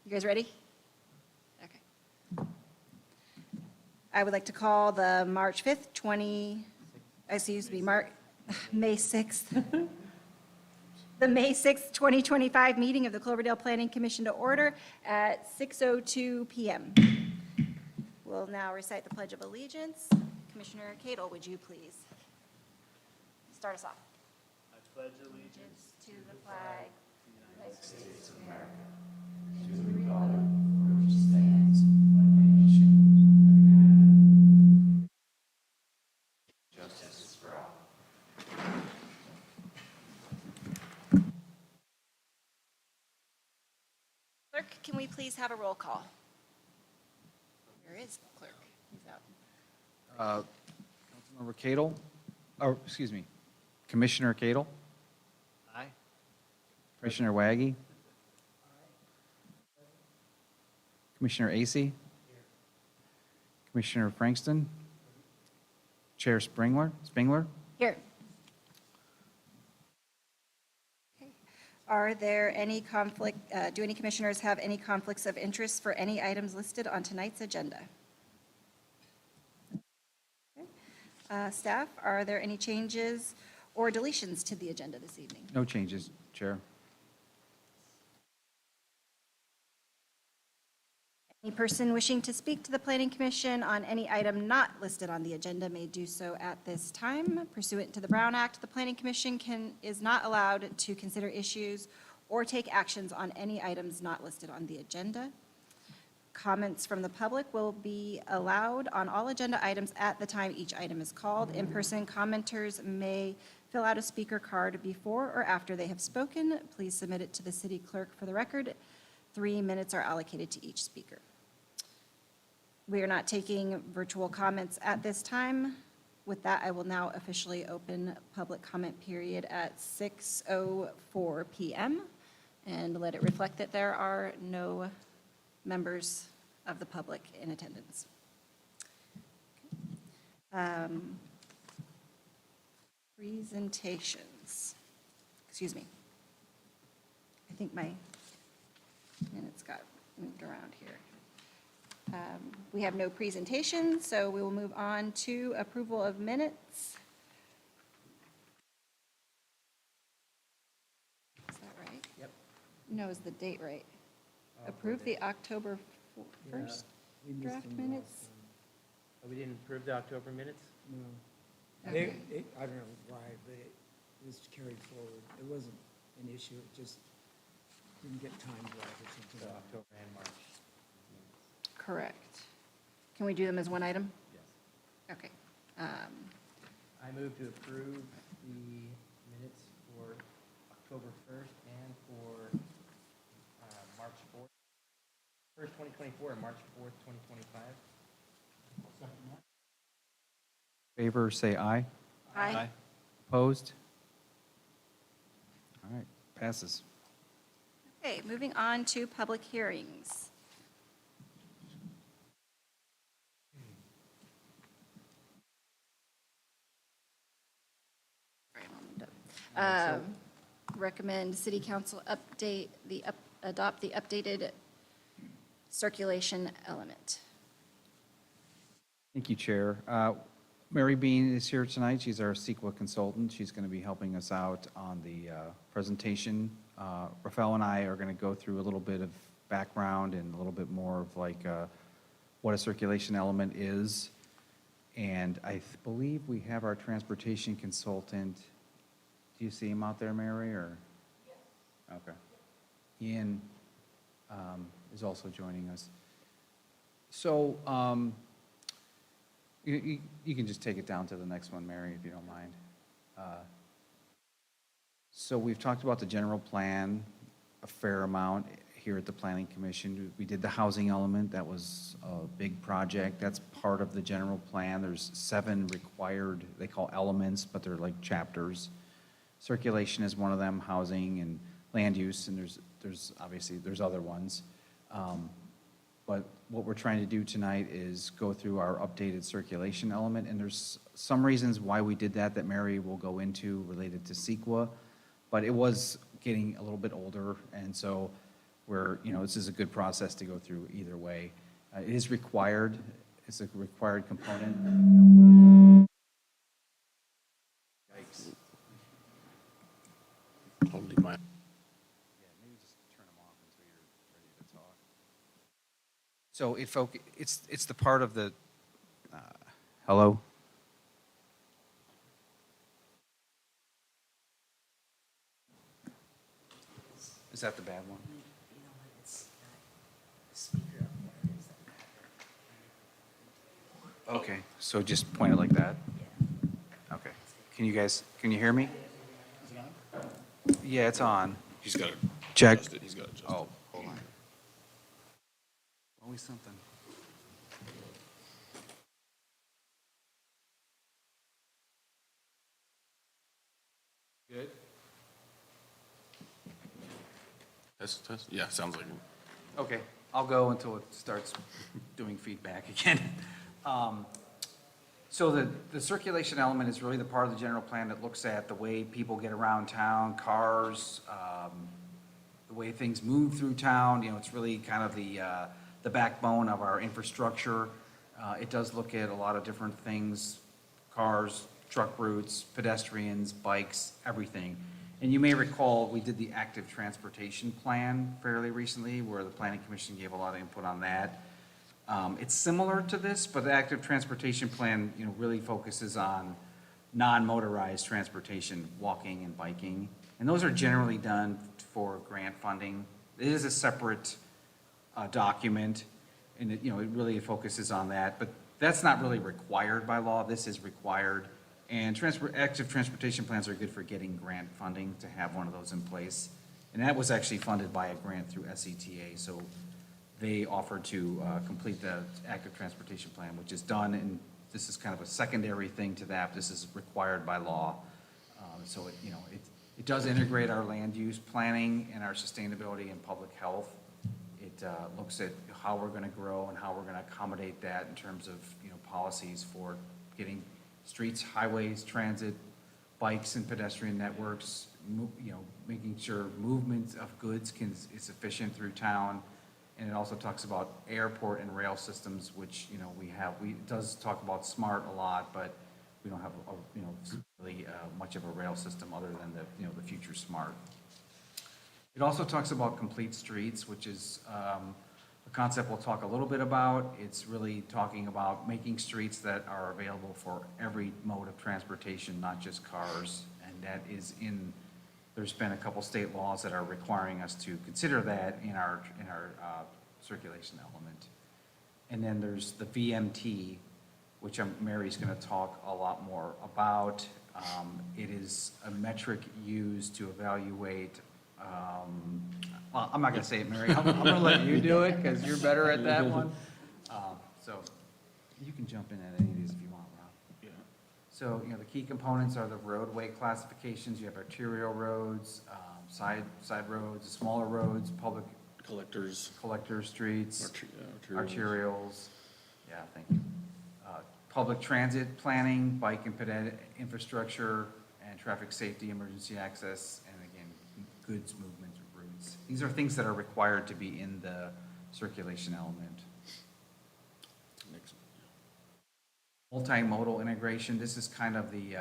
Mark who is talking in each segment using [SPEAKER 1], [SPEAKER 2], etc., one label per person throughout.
[SPEAKER 1] You guys ready? Okay. I would like to call the March 5th, May 6th. The May 6th, 2025 meeting of the Cloverdale Planning Commission to order at 6:02 PM. We'll now recite the Pledge of Allegiance. Commissioner Cadle, would you please start us off?
[SPEAKER 2] I pledge allegiance
[SPEAKER 1] To the flag
[SPEAKER 2] to the United States of America,
[SPEAKER 1] to the republic for which it stands, one nation,
[SPEAKER 2] justice for all.
[SPEAKER 1] Clerk, can we please have a roll call? There is clerk. He's out.
[SPEAKER 3] Councilmember Cadle, Commissioner Cadle,
[SPEAKER 2] Aye.
[SPEAKER 3] Commissioner Waggy, Commissioner Acey, Commissioner Frankston, Chair Springler,
[SPEAKER 1] Here. Okay. Are there any do any commissioners have any conflicts of interest for any items listed on tonight's agenda? Okay. Staff, are there any changes or deletions to the agenda this evening?
[SPEAKER 3] no changes, Chair.
[SPEAKER 1] Any person wishing to speak to the Planning Commission on any item not listed on the agenda may do so at this time. Pursuant to the Brown Act, the Planning Commission is not allowed to consider issues or take actions on any items not listed on the agenda. Comments from the public will be allowed on all agenda items at the time each item is called. In-person commenters may fill out a speaker card before or after they have spoken. Please submit it to the city clerk for the record. 3 minutes are allocated to each speaker. We are not taking virtual comments at this time. With that, I will now officially open public comment period at 6:04 PM and let it reflect that there are no members of the public in attendance. Presentations. Excuse me. I think my minutes got moved around here. We have no presentation, so we will move on to approval of minutes. Is that right?
[SPEAKER 2] Yep.
[SPEAKER 1] No, is the date right? Approve the October 1st draft minutes?
[SPEAKER 2] We didn't approve the October minutes?
[SPEAKER 4] No.
[SPEAKER 1] Okay.
[SPEAKER 4] I don't know why, but it was carried forward. It wasn't an issue, it just didn't get timed right or
[SPEAKER 2] So
[SPEAKER 4] something.
[SPEAKER 2] October and March.
[SPEAKER 1] Correct. Can we do them as one item?
[SPEAKER 2] Yes.
[SPEAKER 1] Okay.
[SPEAKER 2] I move to approve the minutes for October 1st and for March 4th. 1st, 2024 and March 4th, 2025.
[SPEAKER 3] Favor, say aye.
[SPEAKER 1] Aye.
[SPEAKER 3] Opposed? All right, passes.
[SPEAKER 1] Okay, moving on to public hearings. Recommend city council adopt the updated circulation element.
[SPEAKER 3] Thank you, Chair. Mary Bean is here tonight. She's our CEQA consultant. She's going to be helping us out on the presentation. Rafael and I are going to go through a little bit of background and a little bit more of like what a circulation element is. And I believe we have our transportation consultant. Do you see him out there, Mary, or? Yes. Okay. Ian is also joining us. So you can just take it down to the next one, Mary, if you don't mind. So we've talked about the general plan a fair amount here at the Planning Commission. We did the housing element. That was a big project. That's part of the general plan. There's 7 required, they call elements, but they're like chapters. Circulation is one of them, housing and land use, and there's obviously other ones. But what we're trying to do tonight is go through our updated circulation element, and there's some reasons why we did that Mary will go into related to CEQA, but it was getting a little bit older, and so where, you know, this is a good process to go through either way. It is required, it's a required component. Yikes.
[SPEAKER 5] I'll leave my.
[SPEAKER 3] Yeah, maybe just turn them off until you're ready to talk. So it's the part of the, hello? Is that the bad one? Okay, so just point it like that? Okay. Can you hear me? Yeah, it's on.
[SPEAKER 5] He's got to
[SPEAKER 3] Check.
[SPEAKER 5] adjust it. He's got to adjust it.
[SPEAKER 3] Oh, hold on. Always something. Good?
[SPEAKER 5] Test. Yeah, sounds like it.
[SPEAKER 3] Okay, I'll go until it starts doing feedback again. So the circulation element is really the part of the general plan that looks at the way people get around town, cars, the way things move through town. You know, it's really kind of the backbone of our infrastructure. It does look at a lot of different things, cars, truck routes, pedestrians, bikes, everything. And you may recall, we did the active transportation plan fairly recently, where the planning commission gave a lot of input on that. It's similar to this, but the active transportation plan, you know, really focuses on non-motorized transportation, walking and biking. And those are generally done for grant funding. It is a separate document, and it, you know, it really focuses on that. But that's not really required by law. This is required. And active transportation plans are good for getting grant funding to have one of those in place. And that was actually funded by a grant through SETA. So they offered to complete the active transportation plan, which is done, and this is kind of a secondary thing to that. This is required by law. So it, you know, it does integrate our land use planning and our sustainability and public health. It looks at how we're going to grow and how we're going to accommodate that in terms of, you know, policies for getting streets, highways, transit, bikes and pedestrian networks, you know, making sure movement of goods is efficient through town. And it also talks about airport and rail systems, which, you know, it does talk about SMART a lot, but we don't have, you know, really much of a rail system other than the future SMART. It also talks about complete streets, which is a concept we'll talk a little bit about. It's really talking about making streets that are available for every mode of transportation, not just cars. And that is there's been a couple state laws that are requiring us to consider that in our circulation element. And then there's the VMT, which Mary's going to talk a lot more about. It is a metric used to evaluate, well, I'm not going to say it, Mary. I'm going to let you do it because you're better at that one. So you can jump in at any of these if you want, Rob.
[SPEAKER 5] Yeah.
[SPEAKER 3] So, you know, the key components are the roadway classifications. You have arterial roads, side roads, smaller roads, public collector streets, arterials. Yeah, thank you. Public transit planning, bike and pedestrian infrastructure, and traffic safety, emergency access, and again, goods movement routes. These are things that are required to be in the circulation element.
[SPEAKER 5] Next.
[SPEAKER 3] Multimodal integration, this is kind of the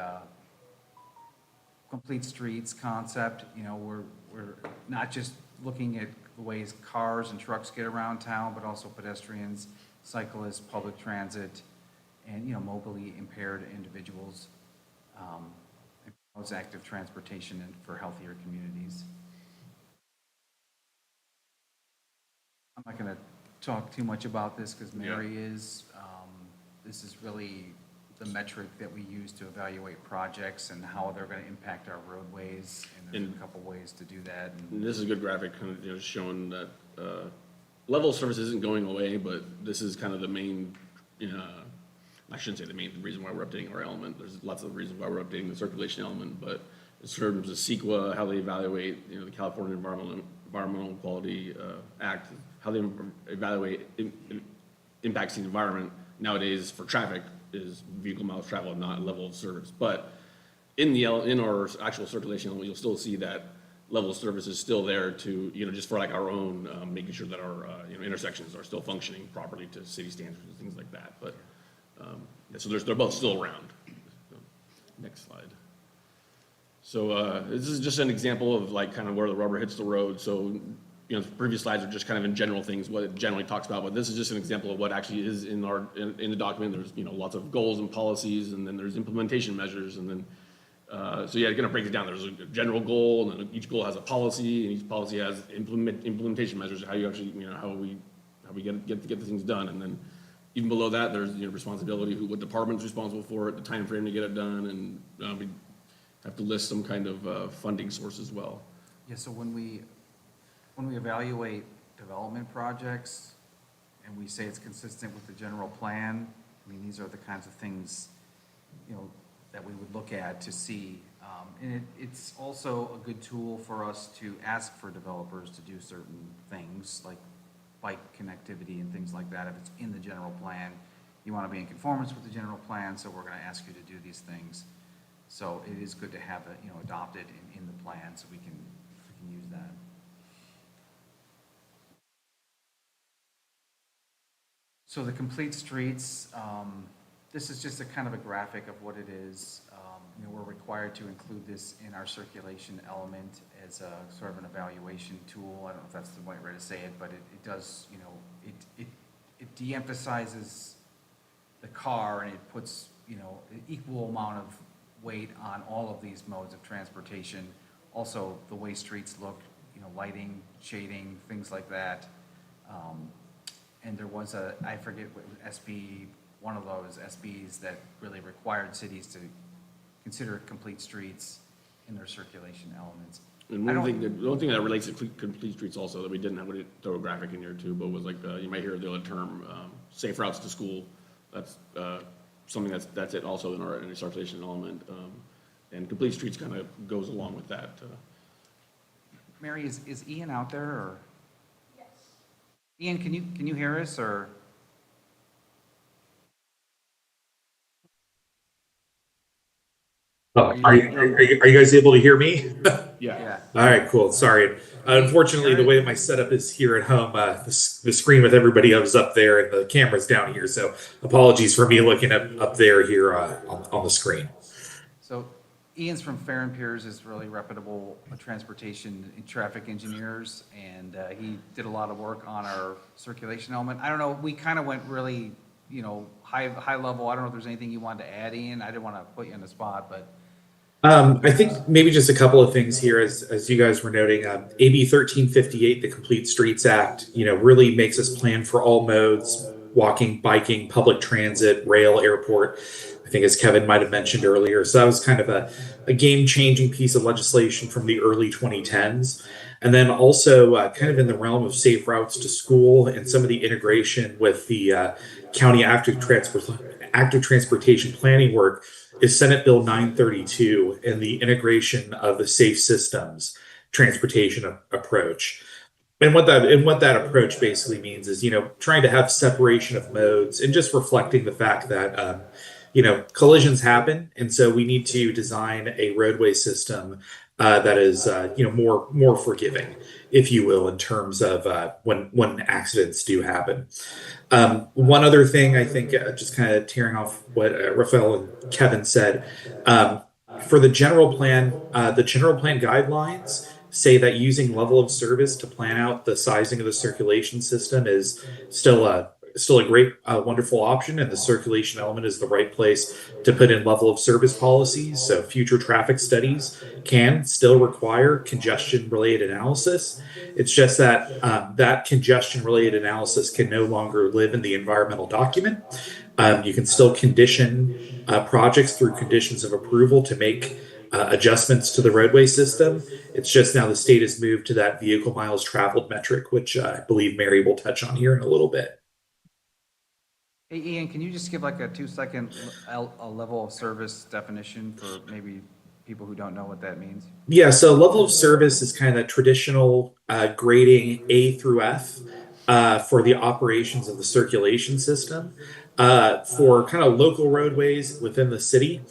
[SPEAKER 3] complete streets concept. You know, we're not just looking at the ways cars and trucks get around town, but also pedestrians, cyclists, public transit, and, you know, mobilely impaired individuals. It promotes active transportation and for healthier communities. I'm not going to talk too much about this because Mary is. This is really the metric that we use to evaluate projects and how they're going to impact our roadways. And there's a couple ways to do that.
[SPEAKER 5] And this is a good graphic, kind of, you know, showing that level of service isn't going away, but this is kind of the main, I shouldn't say the main reason why we're updating our element. There's lots of reasons why we're updating the circulation element, but in terms of CEQA, how they evaluate, you know, the California Environmental Quality Act, how they evaluate impacts the environment nowadays for traffic is vehicle miles traveled, not level of service. But in our actual circulation element, you'll still see that level of service is still there to, just for like our own, making sure that our, intersections are still functioning properly to city standards and things like that. But, so they're both still around. So, next slide. So this is just an example of like kind of where the rubber hits the road. So, the previous slides are just kind of in general things, what it generally talks about, but this is just an example of what actually is in the document. There's, lots of goals and policies, and then there's implementation measures, and then, so yeah, it kind of breaks it down. There's a general goal, and then each goal has a policy, and each policy has implementation measures, how you actually, how we get the things done. And then even below that, there's, responsibility, what department's responsible for it, the time frame to get it done, and we have to list some kind of funding source as well.
[SPEAKER 3] Yeah, so when we evaluate development projects and we say it's consistent with the general plan, I mean, these are the kinds of things, that we would look at to see. And it's also a good tool for us to ask for developers to do certain things, like bike connectivity and things like that. If it's in the general plan, you want to be in conformance with the general plan, so we're going to ask you to do these things. So it is good to have it, adopted in the plan, so we can use that. So the complete streets, this is just a kind of a graphic of what it is. We're required to include this in our circulation element as a sort of an evaluation tool. I don't know if that's the right way to say it, but it does, it de-emphasizes the car, and it puts, an equal amount of weight on all of these modes of transportation. Also, the way streets look, lighting, shading, things like that. And there was I forget what SB, one of those SBs that really required cities to consider complete streets in their circulation elements.
[SPEAKER 5] And the one thing that relates to complete streets also that we didn't have, throw a graphic in here too, but was like, you might hear the other term, safe routes to school. That's something that's it also in our circulation element. And complete streets kind of goes along with that.
[SPEAKER 3] Mary, is Ian out there, or? Yes. Ian, can you hear us, or?
[SPEAKER 6] Oh, are you guys able to hear me?
[SPEAKER 3] Yeah.
[SPEAKER 6] All right, cool. Sorry. Unfortunately, the way my setup is here at home, the screen with everybody is up there and the camera's down here. So apologies for me looking up there here on the screen.
[SPEAKER 3] So Ian's from Fair and Piers, is really reputable transportation and traffic engineers, and he did a lot of work on our circulation element. I don't know, we kind of went really, high level. I don't know if there's anything you wanted to add, Ian. I didn't want to put you on the spot, but.
[SPEAKER 6] I think maybe just a couple of things here, as you guys were noting. AB 1358, the Complete Streets Act, really makes us plan for all modes: walking, biking, public transit, rail, airport. I think, as Kevin might have mentioned earlier. So that was kind of a game-changing piece of legislation from the early 2010s. And then also kind of in the realm of safe routes to school and some of the integration with the county active transportation planning work is Senate Bill 932 and the integration of the safe systems transportation approach. And what that approach basically means is, trying to have separation of modes and just reflecting the fact that, collisions happen. And so we need to design a roadway system that is, more forgiving, if you will, in terms of when accidents do happen. One other thing, I think, just kind of tearing off what Rafael and Kevin said, for the general plan guidelines say that using level of service to plan out the sizing of the circulation system is still a great, wonderful option, and the circulation element is the right place to put in level of service policies. So future traffic studies can still require congestion-related analysis. It's just that that congestion-related analysis can no longer live in the environmental document. You can still condition projects through conditions of approval to make adjustments to the roadway system. It's just now the state has moved to that vehicle miles traveled metric, which I believe Mary will touch on here in a little bit.
[SPEAKER 3] Hey, Ian, can you just give like a 2-second a level of service definition for maybe people who don't know what that means?
[SPEAKER 6] Yeah, so level of service is kind of that traditional grading A through F. for the operations of the circulation system. For kind of local roadways within the city,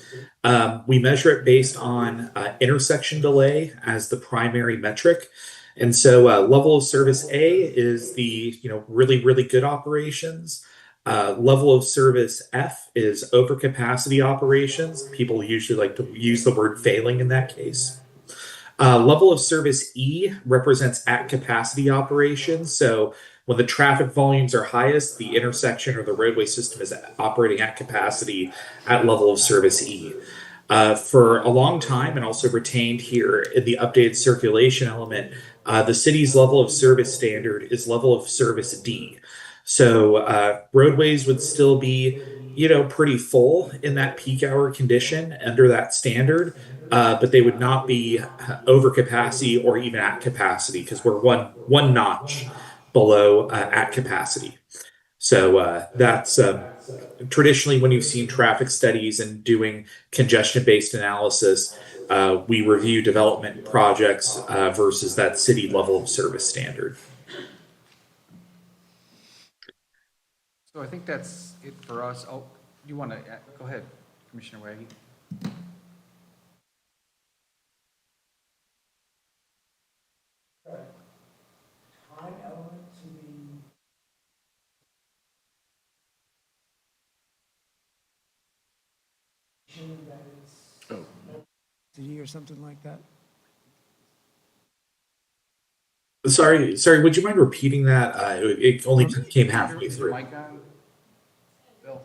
[SPEAKER 6] we measure it based on intersection delay as the primary metric. And so level of service A is the really, really good operations. Level of service F is overcapacity operations. People usually like to use the word failing in that case. Level of service E represents at capacity operations. So when the traffic volumes are highest, the intersection or the roadway system is operating at capacity at level of service E. For a long time, and also retained here in the updated circulation element, the city's level of service standard is level of service D. So roadways would still be, pretty full in that peak hour condition under that standard, but they would not be over capacity or even at capacity because we're one notch below at capacity. So that's traditionally when you've seen traffic studies and doing congestion-based analysis, we review development projects versus that city level of service standard.
[SPEAKER 3] So I think that's it for us. Oh, you want to, go ahead, Commissioner Waggy.
[SPEAKER 4] Time element to the that is city or something like that?
[SPEAKER 6] Sorry, would you mind repeating that? It only came halfway
[SPEAKER 3] Is your
[SPEAKER 6] through.
[SPEAKER 3] mic on? Bill?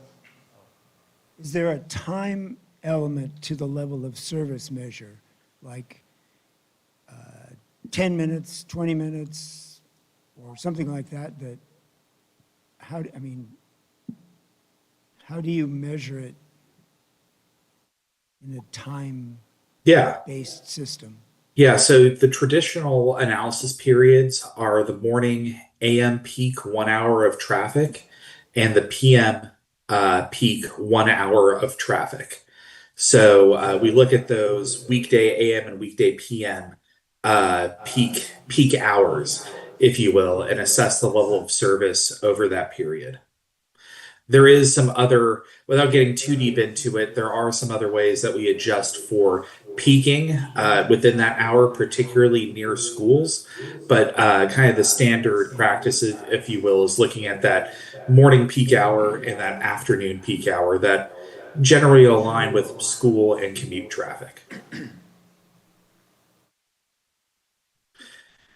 [SPEAKER 4] Is there a time element to the level of service measure, like 10 minutes, 20 minutes, or something like that? How do you measure it in a time-based system?
[SPEAKER 6] Yeah, so the traditional analysis periods are the morning AM peak 1 hour of traffic and the PM peak 1 hour of traffic. So we look at those weekday AM and weekday PM peak hours, if you will, and assess the level of service over that period. There is some other, without getting too deep into it, there are some other ways that we adjust for peaking within that hour, particularly near schools. But kind of the standard practice, if you will, is looking at that morning peak hour and that afternoon peak hour that generally align with school and commute traffic.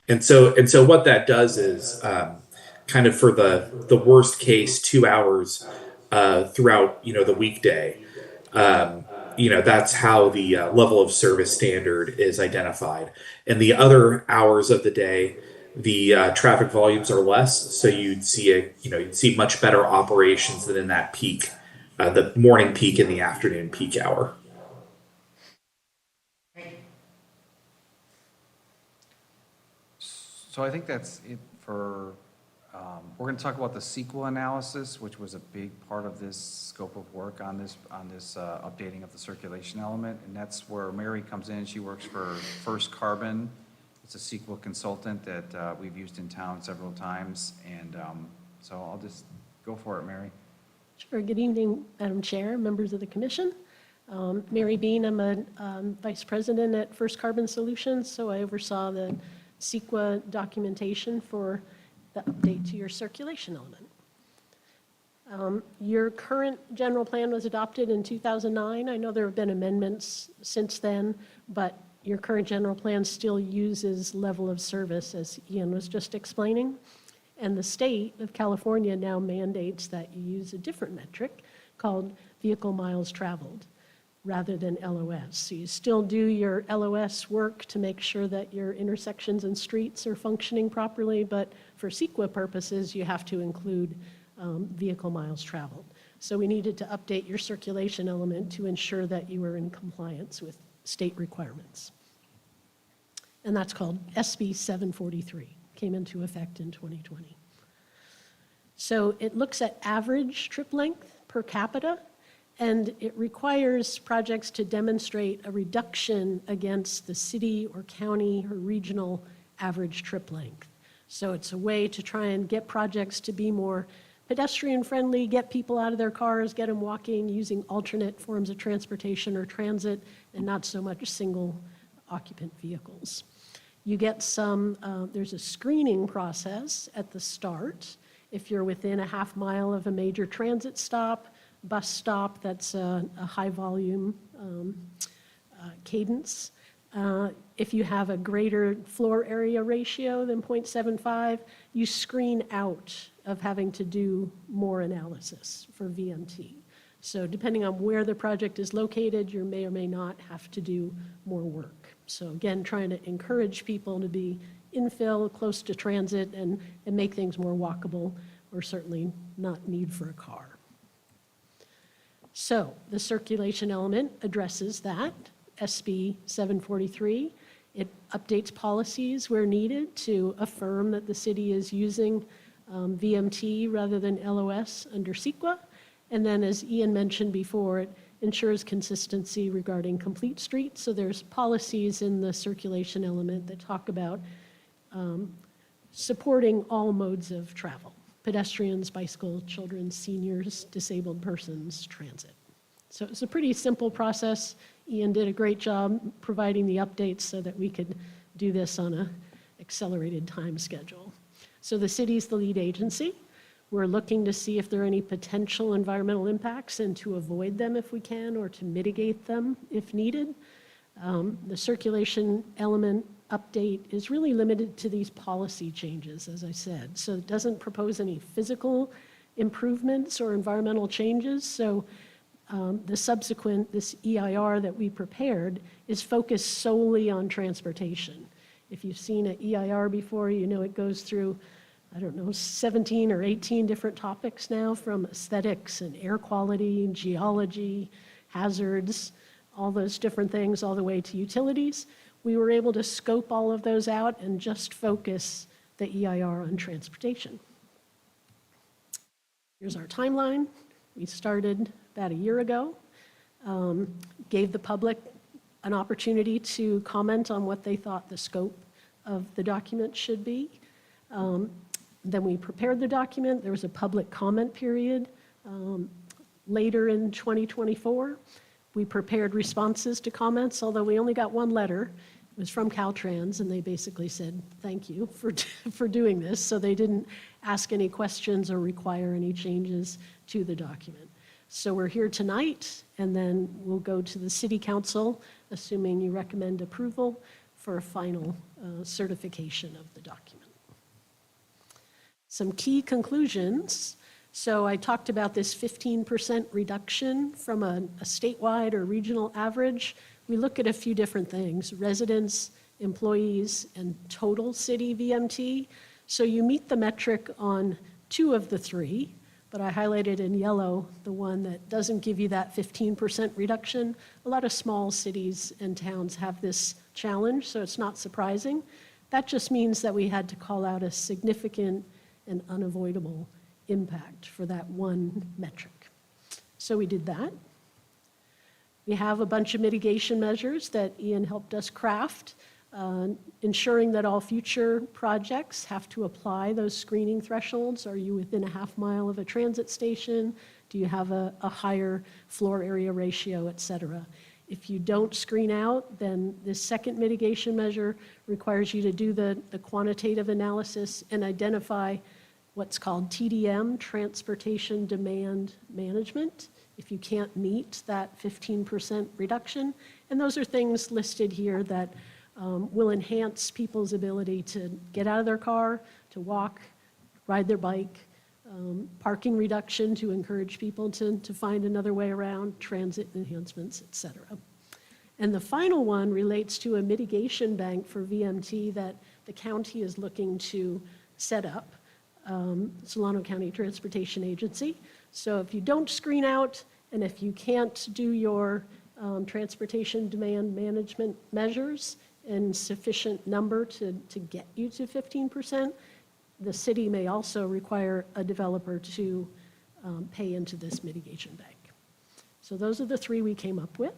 [SPEAKER 6] And so what that does is kind of for the worst case 2 hours throughout the weekday. That's how the level of service standard is identified. And the other hours of the day, the traffic volumes are less, so you'd see much better operations than in that peak, the morning peak and the afternoon peak hour.
[SPEAKER 3] So I think that's it for, we're going to talk about the CEQA analysis, which was a big part of this scope of work on this updating of the circulation element. And that's where Mary comes in. She works for First Carbon. It's a CEQA consultant that we've used in town several times. And so I'll just go for it, Mary.
[SPEAKER 7] Sure. Good evening, Madam Chair, members of the commission. Mary Bean, I'm a vice president at First Carbon Solutions, so I oversaw the CEQA documentation for the update to your circulation element. Your current general plan was adopted in 2009. I know there have been amendments since then, but your current general plan still uses level of service, as Ian was just explaining. And the state of California now mandates that you use a different metric called vehicle miles traveled rather than LOS. So you still do your LOS work to make sure that your intersections and streets are functioning properly, but for CEQA purposes, you have to include vehicle miles traveled. So we needed to update your circulation element to ensure that you were in compliance with state requirements. And that's called SB 743, came into effect in 2020. So it looks at average trip length per capita, and it requires projects to demonstrate a reduction against the city or county or regional average trip length. So it's a way to try and get projects to be more pedestrian-friendly, get people out of their cars, get them walking, using alternate forms of transportation or transit, and not so much single occupant vehicles. You get there's a screening process at the start. If you're within a half mile of a major transit stop, bus stop, that's a high-volume cadence. If you have a greater floor area ratio than 0.75, you screen out of having to do more analysis for VMT. So depending on where the project is located, you may or may not have to do more work. So again, trying to encourage people to be infill, close to transit, and make things more walkable, or certainly not need for a car. So the circulation element addresses that, SB 743. It updates policies where needed to affirm that the city is using VMT rather than LOS under CEQA. And then, as Ian mentioned before, it ensures consistency regarding complete streets. So there's policies in the circulation element that talk about supporting all modes of travel: pedestrians, bicycle, children, seniors, disabled persons, transit. So it's a pretty simple process. Ian did a great job providing the updates so that we could do this on an accelerated time schedule. So the city's the lead agency. We're looking to see if there are any potential environmental impacts and to avoid them if we can, or to mitigate them if needed. The circulation element update is really limited to these policy changes, as I said. So it doesn't propose any physical improvements or environmental changes. So this EIR that we prepared is focused solely on transportation. If you've seen an EIR before, you know it goes through, 17 or 18 different topics now, from aesthetics and air quality, geology, hazards, all those different things, all the way to utilities. We were able to scope all of those out and just focus the EIR on transportation. Here's our timeline. We started about a year ago, gave the public an opportunity to comment on what they thought the scope of the document should be. Then we prepared the document. There was a public comment period later in 2024. We prepared responses to comments, although we only got one letter. It was from Caltrans, and they basically said, thank you for doing this. So they didn't ask any questions or require any changes to the document. So we're here tonight, and then we'll go to the City Council, assuming you recommend approval, for a final certification of the document. Some key conclusions. So I talked about this 15% reduction from a statewide or regional average. We look at a few different things: residents, employees, and total city VMT. So you meet the metric on 2 of the 3, but I highlighted in yellow the one that doesn't give you that 15% reduction. A lot of small cities and towns have this challenge, so it's not surprising. That just means that we had to call out a significant and unavoidable impact for that one metric. So we did that. We have a bunch of mitigation measures that Ian helped us craft, ensuring that all future projects have to apply those screening thresholds. Are you within a half mile of a transit station? Do you have a higher floor area ratio, et cetera? If you don't screen out, then this second mitigation measure requires you to do the quantitative analysis and identify what's called TDM, Transportation Demand Management, if you can't meet that 15% reduction. And those are things listed here that will enhance people's ability to get out of their car, to walk, ride their bike, parking reduction to encourage people to find another way around, transit enhancements, et cetera. And the final one relates to a mitigation bank for VMT that the county is looking to set up, Solano County Transportation Agency. So if you don't screen out, and if you can't do your transportation demand management measures in sufficient number to get you to 15%, the city may also require a developer to pay into this mitigation bank. So those are the 3 we came up with.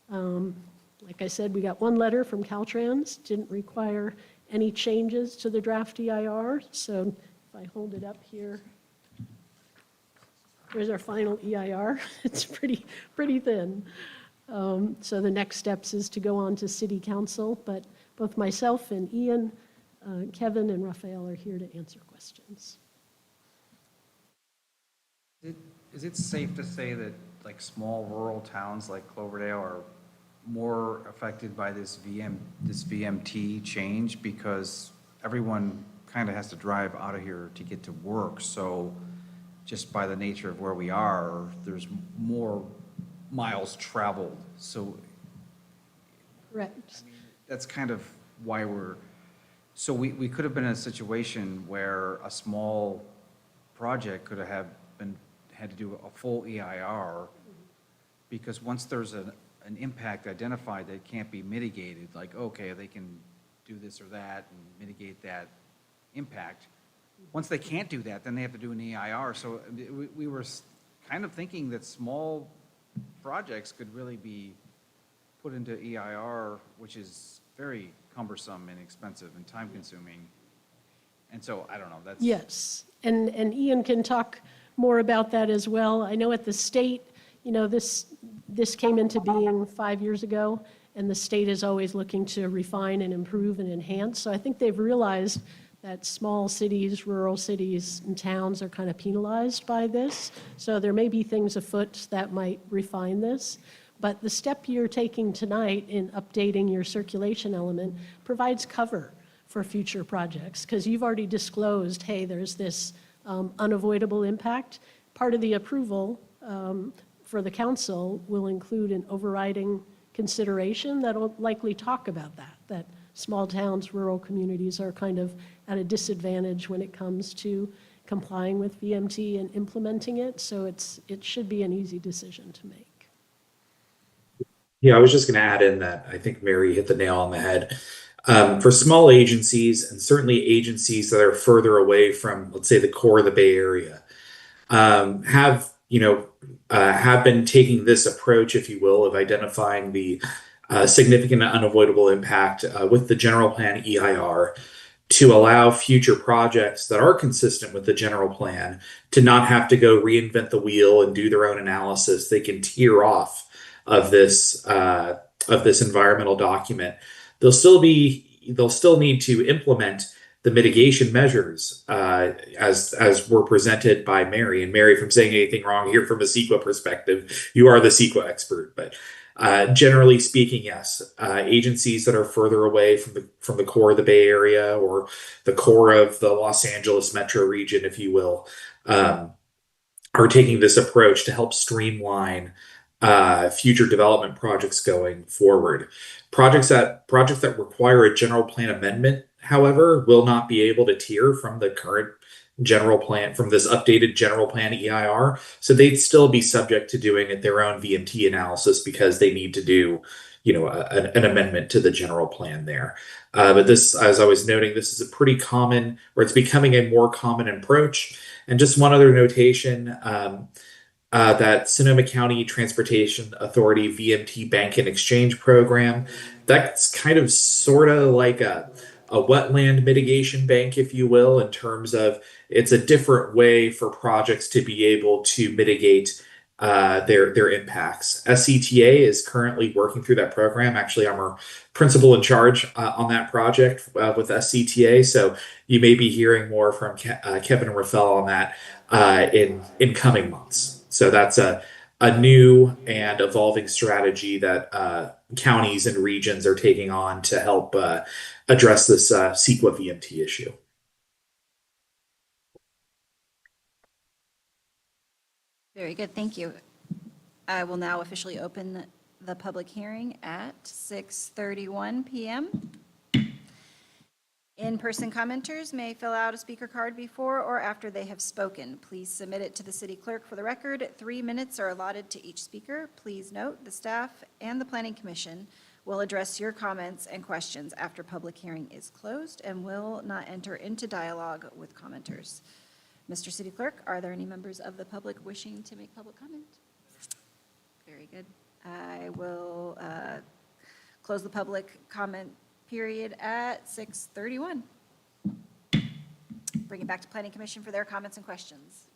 [SPEAKER 7] Like I said, we got one letter from Caltrans, didn't require any changes to the draft EIR. So if I hold it up here, here's our final EIR. It's pretty thin. So the next steps is to go on to city council, but both myself and Ian, Kevin and Raphael are here to answer questions.
[SPEAKER 3] Is it safe to say that like small rural towns like Cloverdale are more affected by this VMT change because everyone kind of has to drive out of here to get to work? So just by the nature of where we are, there's more miles traveled. So
[SPEAKER 7] Correct.
[SPEAKER 3] that's kind of why so we could have been in a situation where a small project could have had to do a full EIR, because once there's an impact identified that can't be mitigated, like, okay, they can do this or that and mitigate that impact. Once they can't do that, then they have to do an EIR. So we were kind of thinking that small projects could really be put into EIR, which is very cumbersome and expensive and time consuming. And so, I don't know, that's.
[SPEAKER 7] Yes, and Ian can talk more about that as well. I know at the state, this came into being 5 years ago, and the state is always looking to refine and improve and enhance. So I think they've realized that small cities, rural cities, and towns are kind of penalized by this. So there may be things afoot that might refine this. But the step you're taking tonight in updating your circulation element provides cover for future projects, because you've already disclosed, hey, there's this unavoidable impact. Part of the approval for the council will include an overriding consideration that'll likely talk about that small towns, rural communities are kind of at a disadvantage when it comes to complying with VMT and implementing it. So it should be an easy decision to make.
[SPEAKER 6] Yeah, I was just going to add in that I think Mary hit the nail on the head. For small agencies, and certainly agencies that are further away from, let's say, the core of the Bay Area, have been taking this approach, if you will, of identifying the significant and unavoidable impact with the general plan EIR to allow future projects that are consistent with the general plan to not have to go reinvent the wheel and do their own analysis. They can tear off of this environmental document. They'll still need to implement the mitigation measures as were presented by Mary. And Mary, if I'm saying anything wrong here from a CEQA perspective, you are the CEQA expert. But generally speaking, yes, agencies that are further away from the core of the Bay Area or the core of the Los Angeles metro region, if you will, are taking this approach to help streamline future development projects going forward. Projects that require a general plan amendment, however, will not be able to tier from the current general plan, from this updated general plan EIR. So they'd still be subject to doing their own VMT analysis because they need to do, an amendment to the general plan there. But this, as I was noting, this is a pretty common, or it's becoming a more common approach. And just one other notation, that Sonoma County Transportation Authority VMT Bank and Exchange Program, that's kind of sort of like a wetland mitigation bank, if you will, in terms of it's a different way for projects to be able to mitigate their impacts. SCTA is currently working through that program. Actually, I'm our principal in charge on that project with SCTA. So you may be hearing more from Kevin and Raphael on that in coming months. So that's a new and evolving strategy that counties and regions are taking on to help address this CEQA VMT issue.
[SPEAKER 1] Very good, thank you. I will now officially open the public hearing at 6:31 p.m. In-person commenters may fill out a speaker card before or after they have spoken. Please submit it to the city clerk for the record. 3 minutes are allotted to each speaker. Please note, the staff and the Planning Commission will address your comments and questions after public hearing is closed and will not enter into dialogue with commenters. Mr. City Clerk, are there any members of the public wishing to make public comment? Very good. I will close the public comment period at 6:31. Bring it back to Planning Commission for their comments and questions.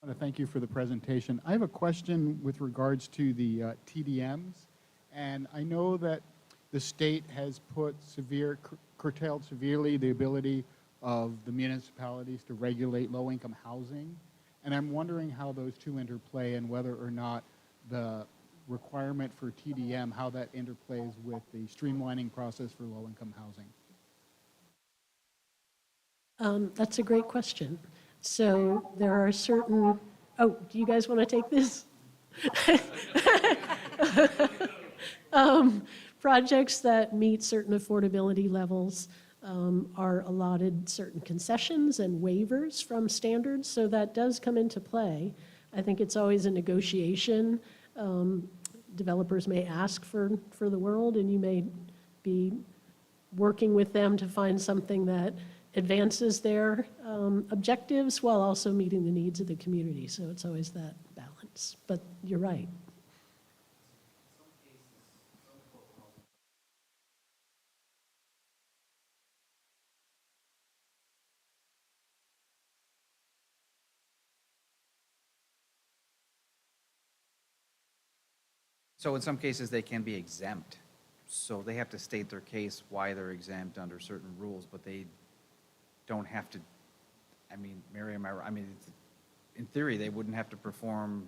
[SPEAKER 8] I want to thank you for the presentation. I have a question with regards to the TDMs. And I know that the state has curtailed severely the ability of the municipalities to regulate low-income housing. And I'm wondering how those two interplay and whether or not the requirement for TDM, how that interplays with the streamlining process for low-income housing.
[SPEAKER 7] That's a great question. So there are certain, oh, do you guys want to take this? Projects that meet certain affordability levels are allotted certain concessions and waivers from standards, so that does come into play. I think it's always a negotiation. Developers may ask for the world, and you may be working with them to find something that advances their objectives while also meeting the needs of the community. So it's always that balance. But you're right.
[SPEAKER 3] So in some cases, they can be exempt. So they have to state their case why they're exempt under certain rules, but they don't have to, I mean, Mary, I mean, in theory, they wouldn't have to perform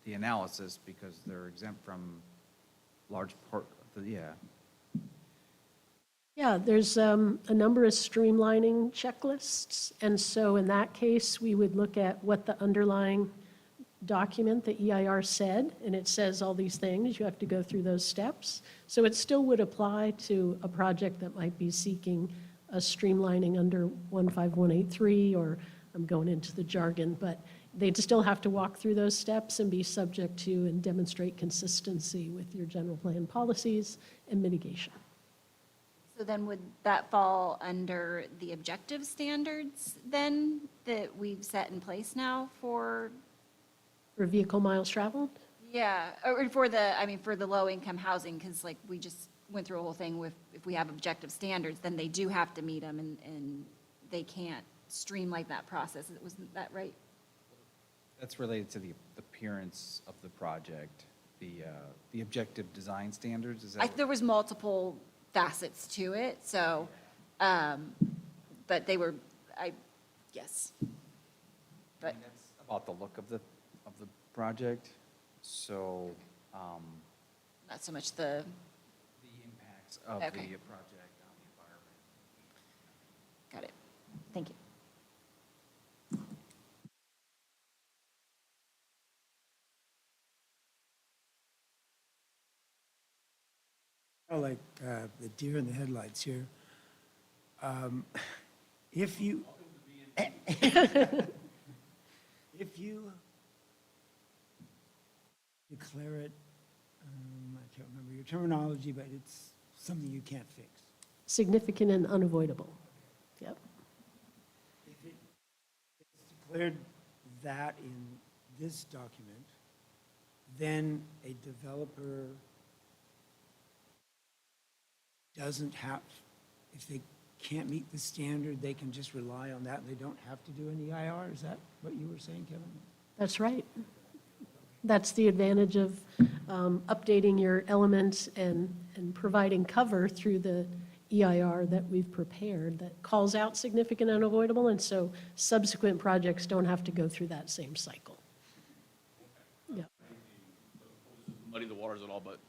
[SPEAKER 3] the analysis because they're exempt from large part of the, yeah.
[SPEAKER 7] Yeah, there's a number of streamlining checklists. And so in that case, we would look at what the underlying document, the EIR said, and it says all these things. You have to go through those steps. So it still would apply to a project that might be seeking a streamlining under 15183, or I'm going into the jargon, but they'd still have to walk through those steps and be subject to and demonstrate consistency with your general plan policies and mitigation.
[SPEAKER 1] So then would that fall under the objective standards then that we've set in place now for,
[SPEAKER 7] For vehicle miles traveled?
[SPEAKER 1] yeah, or for the, I mean, for the low-income housing? Because like we just went through a whole thing with, if we have objective standards, then they do have to meet them and they can't streamline that process. Wasn't that right?
[SPEAKER 3] That's related to the appearance of the project, the objective design standards, is that?
[SPEAKER 1] There was multiple facets to it, so, but they were, yes. But,
[SPEAKER 3] That's about the look of the project, so,
[SPEAKER 1] not so much the,
[SPEAKER 3] the impacts of the
[SPEAKER 1] Okay.
[SPEAKER 3] project on the environment.
[SPEAKER 1] got it. Thank you.
[SPEAKER 4] I like the deer in the headlights here. If you, if you declare it, I can't remember your terminology, but it's something you can't fix.
[SPEAKER 7] Significant and unavoidable. Yep.
[SPEAKER 4] If it's declared that in this document, then a developer doesn't have, if they can't meet the standard, they can just rely on that and they don't have to do an EIR? Is that what you were saying, Kevin?
[SPEAKER 7] That's right. That's the advantage of updating your elements and providing cover through the EIR that we've prepared that calls out significant and unavoidable, and so subsequent projects don't have to go through that same cycle. Yeah.
[SPEAKER 5] Muddy the waters at all, but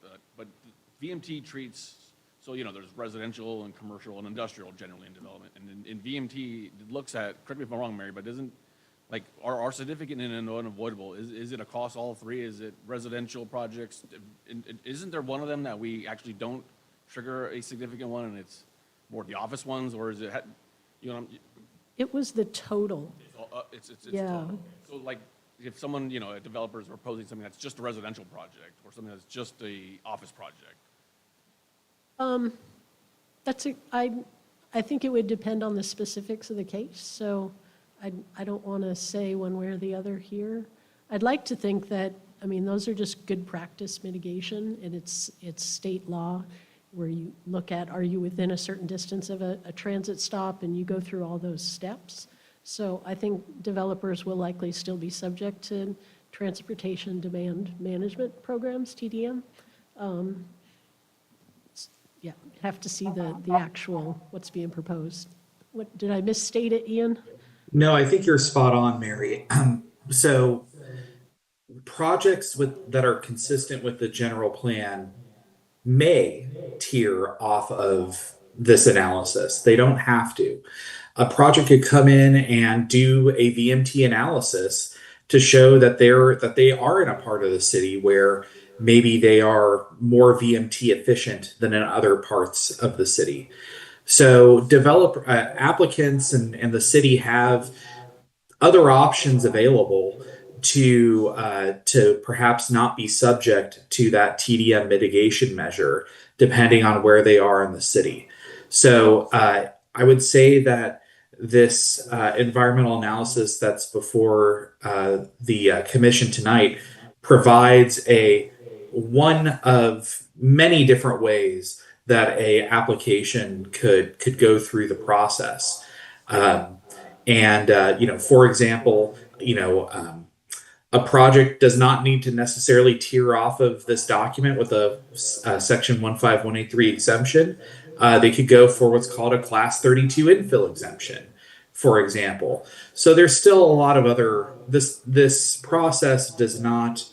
[SPEAKER 5] VMT treats, so, you know, there's residential and commercial and industrial generally in development. And in VMT, it looks at, correct me if I'm wrong, Mary, but doesn't, like, are significant and unavoidable, is it across all three? Is it residential projects? Isn't there one of them that we actually don't trigger a significant one and it's more the office ones, or is it, you know,
[SPEAKER 7] It was the total.
[SPEAKER 5] it's
[SPEAKER 7] Yeah.
[SPEAKER 5] total. So like, if someone, you know, a developer is proposing something that's just a residential project or something that's just a office project,
[SPEAKER 7] I think it would depend on the specifics of the case, so I don't want to say one way or the other here. I'd like to think that I mean, those are just good practice mitigation, and it's state law where you look at, are you within a certain distance of a transit stop, and you go through all those steps. So I think developers will likely still be subject to transportation demand management programs, TDM. Yeah, have to see the actual, what's being proposed. What, did I misstate it, Ian?
[SPEAKER 6] No, I think you're spot on, Mary. So projects that are consistent with the general plan may tier off of this analysis. They don't have to. A project could come in and do a VMT analysis to show that they are in a part of the city where maybe they are more VMT efficient than in other parts of the city. So applicants and the city have other options available to perhaps not be subject to that TDM mitigation measure, depending on where they are in the city. So I would say that this environmental analysis that's before the commission tonight provides one of many different ways that a application could go through the process. Um, for example, a project does not need to necessarily tier off of this document with a section 15183 exemption. They could go for what's called a class 32 infill exemption, for example. So there's still a lot of this process does not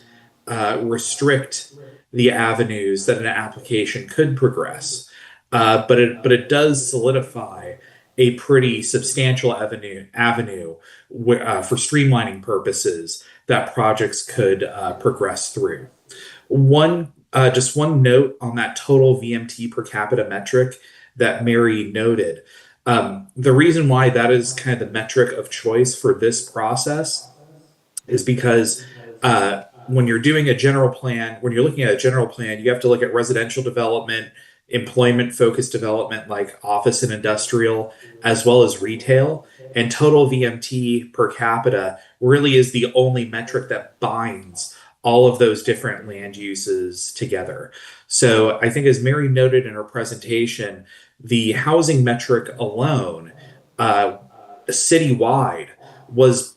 [SPEAKER 6] restrict the avenues that an application could progress. But it does solidify a pretty substantial avenue for streamlining purposes that projects could progress through. Just one note on that total VMT per capita metric that Mary noted. The reason why that is kind of the metric of choice for this process is because when you're doing a general plan, when you're looking at a general plan, you have to look at residential development, employment-focused development like office and industrial, as well as retail. And total VMT per capita really is the only metric that binds all of those different land uses together. So I think, as Mary noted in her presentation, the housing metric alone, citywide, was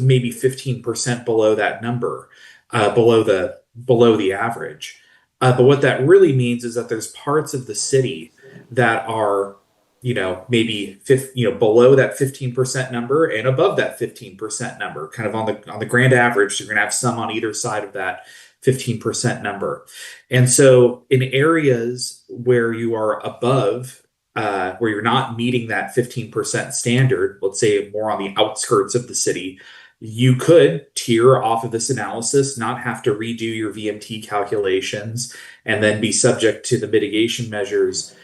[SPEAKER 6] maybe 15% below that number, below the average. But what that really means is that there's parts of the city that are, maybe below that 15% number and above that 15% number, kind of on the grand average. You're going to have some on either side of that 15% number. And so in areas where you are above, where you're not meeting that 15% standard, let's say more on the outskirts of the city, you could tier off of this analysis, not have to redo your VMT calculations, and then be subject to the mitigation measures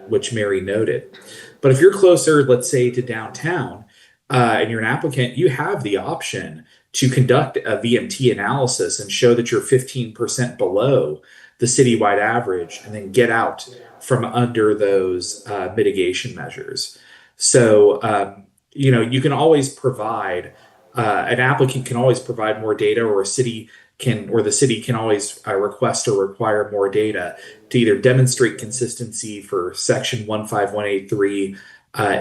[SPEAKER 6] which Mary noted. But if you're closer, let's say, to downtown, and you're an applicant, you have the option to conduct a VMT analysis and show that you're 15% below the citywide average, and then get out from under those mitigation measures. So, you can always provide, an applicant can always provide more data, or the city can always request or require more data to either demonstrate consistency for section 15183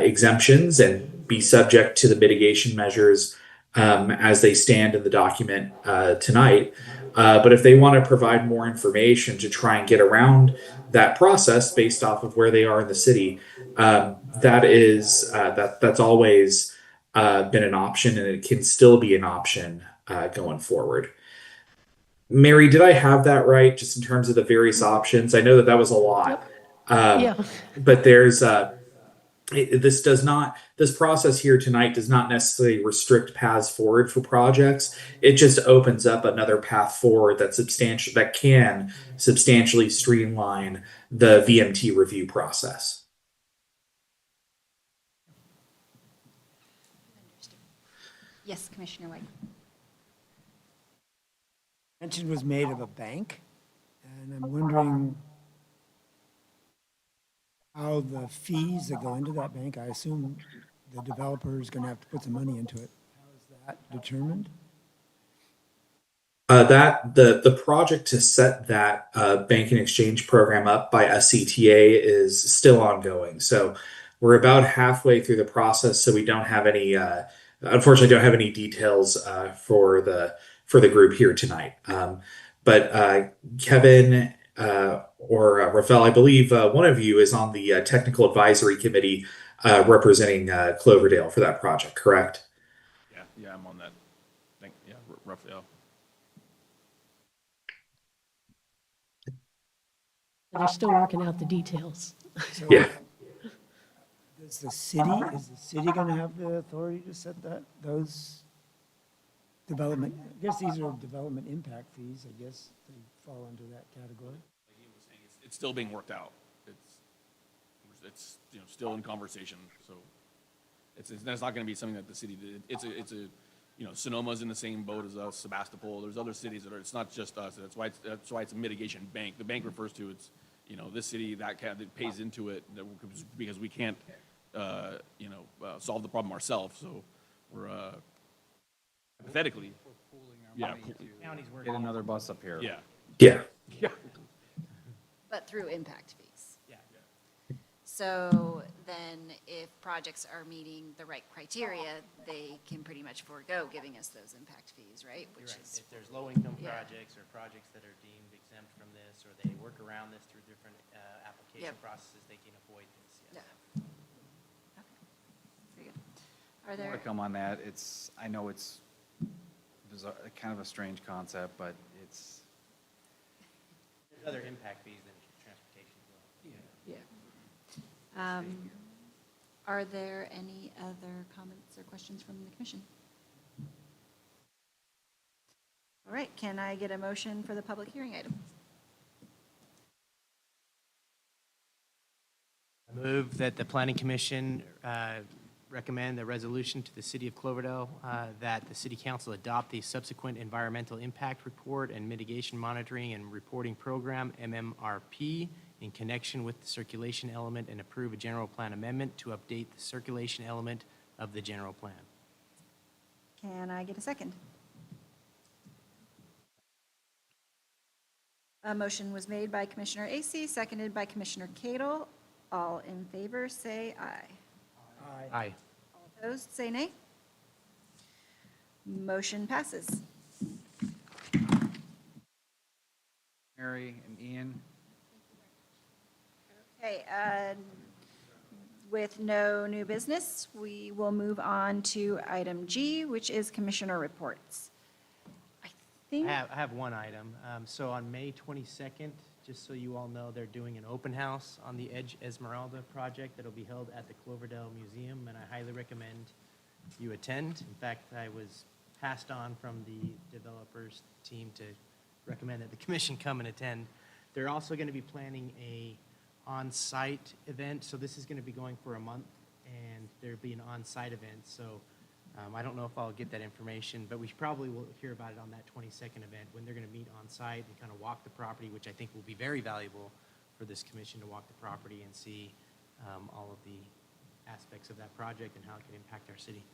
[SPEAKER 6] exemptions and be subject to the mitigation measures as they stand in the document tonight. But if they want to provide more information to try and get around that process based off of where they are in the city, that's always been an option, and it can still be an option going forward. Mary, did I have that right, just in terms of the various options? I know that was a lot.
[SPEAKER 7] Yeah.
[SPEAKER 6] But this process here tonight does not necessarily restrict paths forward for projects. It just opens up another path forward that can substantially streamline the VMT review process.
[SPEAKER 1] Yes, Commissioner White.
[SPEAKER 4] Mention was made of a bank, and I'm wondering how the fees that go into that bank, I assume the developer is going to have to put some money into it. How is that determined?
[SPEAKER 6] The project to set that bank and exchange program up by SCTA is still ongoing. So we're about halfway through the process. So we don't have any, unfortunately, don't have any details for the group here tonight. But Kevin or Rafael, I believe one of you is on the technical advisory committee representing Cloverdale for that project, correct?
[SPEAKER 5] Yeah, I'm on that. Yeah, Raphael.
[SPEAKER 7] They're still working out the details.
[SPEAKER 4] So
[SPEAKER 6] Yeah.
[SPEAKER 4] is the city going to have the authority to set those development, I guess these are development impact fees, I guess they fall under that category.
[SPEAKER 5] It's still being worked out. It's still in conversation, so that's not gonna be something that the city did. It's a, Sonoma's in the same boat as us, Sebastopol, there's other cities that are, it's not just us, that's why it's a mitigation bank. The bank refers to it's, this city, that pays into it, because we can't, solve the problem ourselves, so we're, hypothetically, yeah,
[SPEAKER 2] County's working.
[SPEAKER 3] Get another bus up here.
[SPEAKER 5] yeah.
[SPEAKER 6] Yeah.
[SPEAKER 1] But through impact fees.
[SPEAKER 2] Yeah.
[SPEAKER 1] So then if projects are meeting the right criteria, they can pretty much forego giving us those impact fees, right?
[SPEAKER 2] You're
[SPEAKER 1] Which
[SPEAKER 2] right.
[SPEAKER 1] is,
[SPEAKER 2] If there's low-income
[SPEAKER 1] Yeah.
[SPEAKER 2] projects or projects that are deemed exempt from this, or they work around this through different application
[SPEAKER 1] Yep.
[SPEAKER 2] processes, they can avoid this, yes.
[SPEAKER 1] yeah. Okay. Very good. Are
[SPEAKER 3] More to
[SPEAKER 1] there,
[SPEAKER 3] come on that. I know it's bizarre, kind of a strange concept, but it's,
[SPEAKER 2] There's other impact fees than transportation as well.
[SPEAKER 1] yeah. Are there any other comments or questions from the commission? All right, can I get a motion for the public hearing item?
[SPEAKER 2] I move that the planning commission recommend a resolution to the city of Cloverdale that the city council adopt the subsequent environmental impact report and mitigation monitoring and reporting program, MMRP, in connection with the circulation element, and approve a general plan amendment to update the circulation element of the general plan.
[SPEAKER 1] Can I get a second? A motion was made by Commissioner Acey, seconded by Commissioner Cadle. All in favor, say aye.
[SPEAKER 2] Aye.
[SPEAKER 1] All opposed, say nay. Motion passes.
[SPEAKER 3] Mary and Ian.
[SPEAKER 1] Okay, with no new business, we will move on to item G, which is commissioner reports. I think,
[SPEAKER 2] I have one item. So on May 22nd, just so you all know, they're doing an open house on the Edge Esmeralda project that'll be held at the Cloverdale Museum, and I highly recommend you attend. In fact, I was passed on from the developers team to recommend that the commission come and attend. They're also going to be planning a on-site event, so this is going to be going for a month, and there'll be an on-site event. So I don't know if I'll get that information, but we probably will hear about it on that 22nd event when they're going to meet on-site and kind of walk the property, which I think will be very valuable for this commission to walk the property and see all of the aspects of that project and how it can impact our city.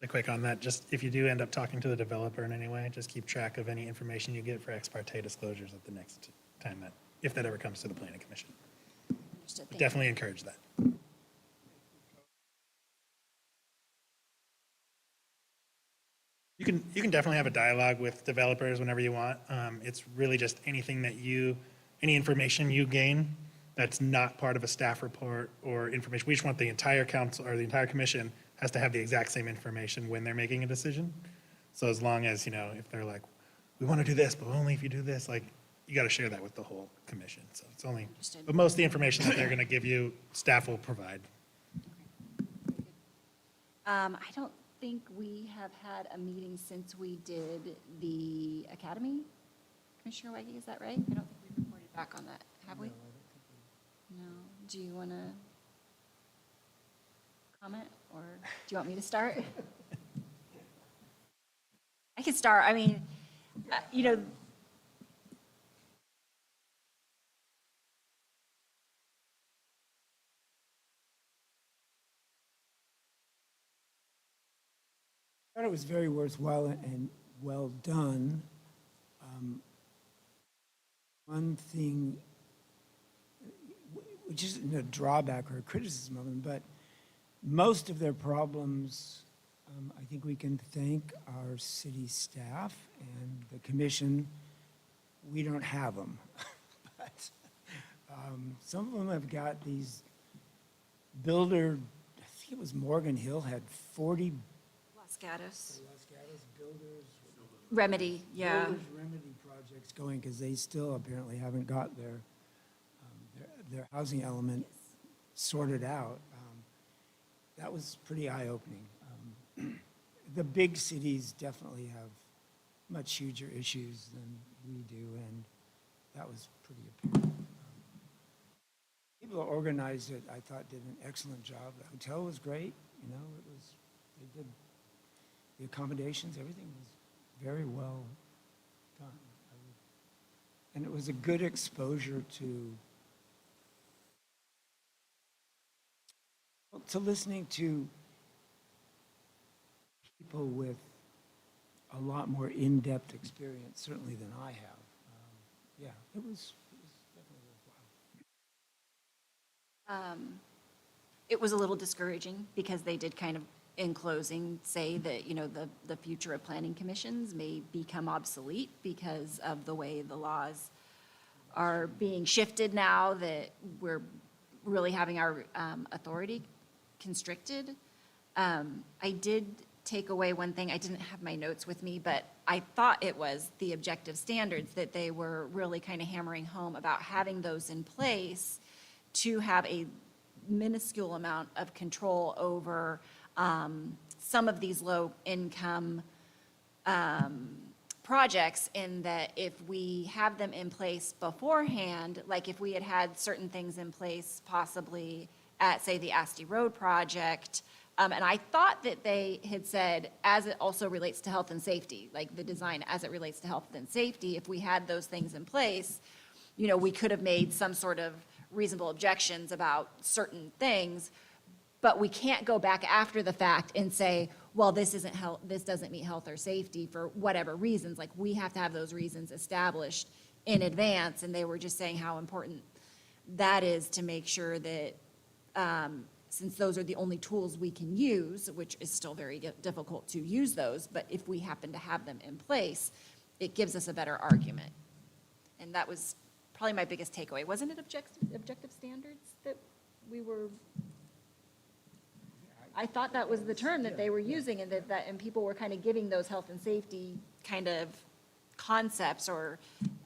[SPEAKER 9] Quick on that, just if you do end up talking to the developer in any way, just keep track of any information you get for ex parte disclosures at the next time that, if that ever comes to the planning commission.
[SPEAKER 1] understood, thank you.
[SPEAKER 9] Definitely encourage that. You can definitely have a dialogue with developers whenever you want. It's really just anything that any information you gain that's not part of a staff report or information. We just want the entire council or the entire commission has to have the exact same information when they're making a decision. So as long as, if they're like, we want to do this, but only if you do this, like, you got to share that with the whole commission. So it's only,
[SPEAKER 1] Understood.
[SPEAKER 9] but most of the information that they're going to give you, staff will provide.
[SPEAKER 1] I don't think we have had a meeting since we did the academy. Commissioner Waggy, is that right? I don't think we reported back on that, have we? No. Do you want to comment, or do you want me to start? I can start. I mean,
[SPEAKER 4] I thought it was very worthwhile and well done. One thing, which isn't a drawback or a criticism of them, but most of their problems, I think we can thank our city staff and the commission. We don't have them. But some of them have got these builder, I think it was Morgan Hill, had 40
[SPEAKER 1] Los Gatos.
[SPEAKER 4] Los Gatos builders.
[SPEAKER 1] Remedy, yeah.
[SPEAKER 4] Builders remedy projects going because they still apparently haven't got their housing element sorted out. That was pretty eye-opening. The big cities definitely have much huger issues than we do, and that was pretty apparent. People who organized it, I thought, did an excellent job. The hotel was great, you know, they did the accommodations, everything was very well done. And it was a good exposure to listening to people with a lot more in-depth experience, certainly than I have. Yeah, it was definitely worthwhile.
[SPEAKER 1] It was a little discouraging because they did kind of, in closing, say that, you know, the future of planning commissions may become obsolete because of the way the laws are being shifted now, that we're really having our authority constricted. I did take away one thing. I didn't have my notes with me, but I thought it was the objective standards that they were really kind of hammering home about having those in place to have a minuscule amount of control over some of these low-income projects, in that if we have them in place beforehand, like if we had had certain things in place possibly at, say, the Asti Road project, and I thought that they had said, as it also relates to health and safety, like the design as it relates to health and safety, if we had those things in place, you know, we could have made some sort of reasonable objections about certain things, but we can't go back after the fact and say, well, this doesn't meet health or safety for whatever reasons. Like, we have to have those reasons established in advance, and they were just saying how important that is to make sure that, since those are the only tools we can use, which is still very difficult to use those, but if we happen to have them in place, it gives us a better argument. And that was probably my biggest takeaway. Wasn't it objective standards that we were, I thought that was the term that they were using, and and people were kind of giving those health and safety kind of concepts or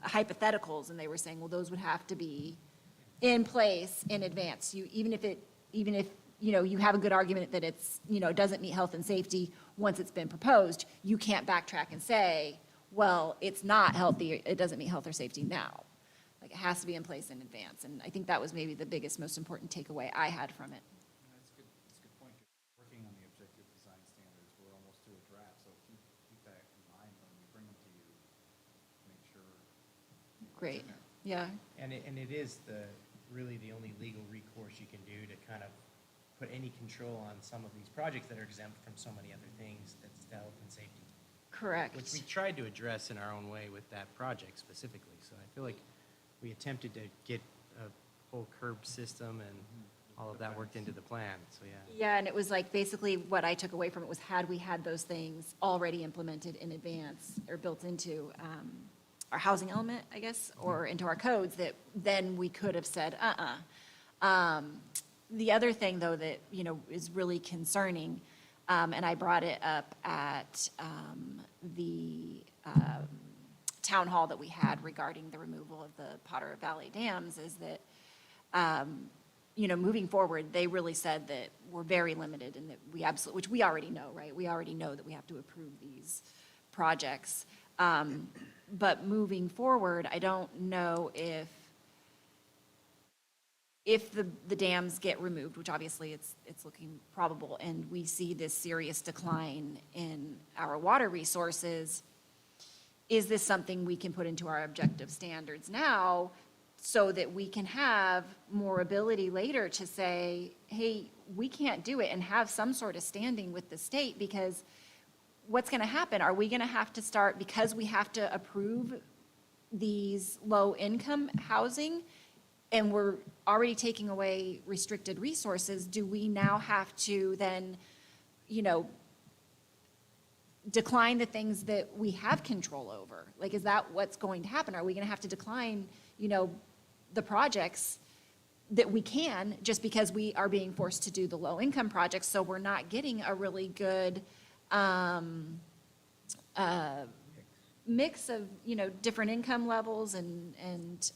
[SPEAKER 1] hypotheticals, and they were saying, well, those would have to be in place in advance. Even if you know, you have a good argument that it's, you know, doesn't meet health and safety once it's been proposed, you can't backtrack and say, well, it's not healthy, it doesn't meet health or safety now. Like, it has to be in place in advance. And I think that was maybe the biggest, most important takeaway I had from it.
[SPEAKER 3] That's a good point. Working on the objective design standards, we're almost to a draft, so keep that in mind when we bring them to you. Make sure.
[SPEAKER 1] Great, yeah.
[SPEAKER 2] And it is really the only legal recourse you can do to kind of put any control on some of these projects that are exempt from so many other things, that's health and safety.
[SPEAKER 1] Correct.
[SPEAKER 2] Which we tried to address in our own way with that project specifically. So I feel like we attempted to get a whole curb system and all of that worked into the plan, so yeah.
[SPEAKER 1] Yeah, and it was like, basically what I took away from it was, had we had those things already implemented in advance or built into our housing element, I guess, or into our codes, that then we could have said, The other thing, though, that, you know, is really concerning, and I brought it up at the town hall that we had regarding the removal of the Potter Valley dams, is that, you know, moving forward, they really said that we're very limited, and that we absolutely, which we already know, right? We already know that we have to approve these projects. But moving forward, I don't know if the dams get removed, which obviously it's looking probable, and we see this serious decline in our water resources, is this something we can put into our objective standards now, so that we can have more ability later to say, hey, we can't do it, and have some sort of standing with the state? Because what's going to happen? Are we going to have to start, because we have to approve these low-income housing, and we're already taking away restricted resources, do we now have to then, you know, decline the things that we have control over? Like, is that what's going to happen? Are we going to have to decline, you know, the projects that we can, just because we are being forced to do the low-income projects, so we're not getting a really good mix of, you know, different income levels and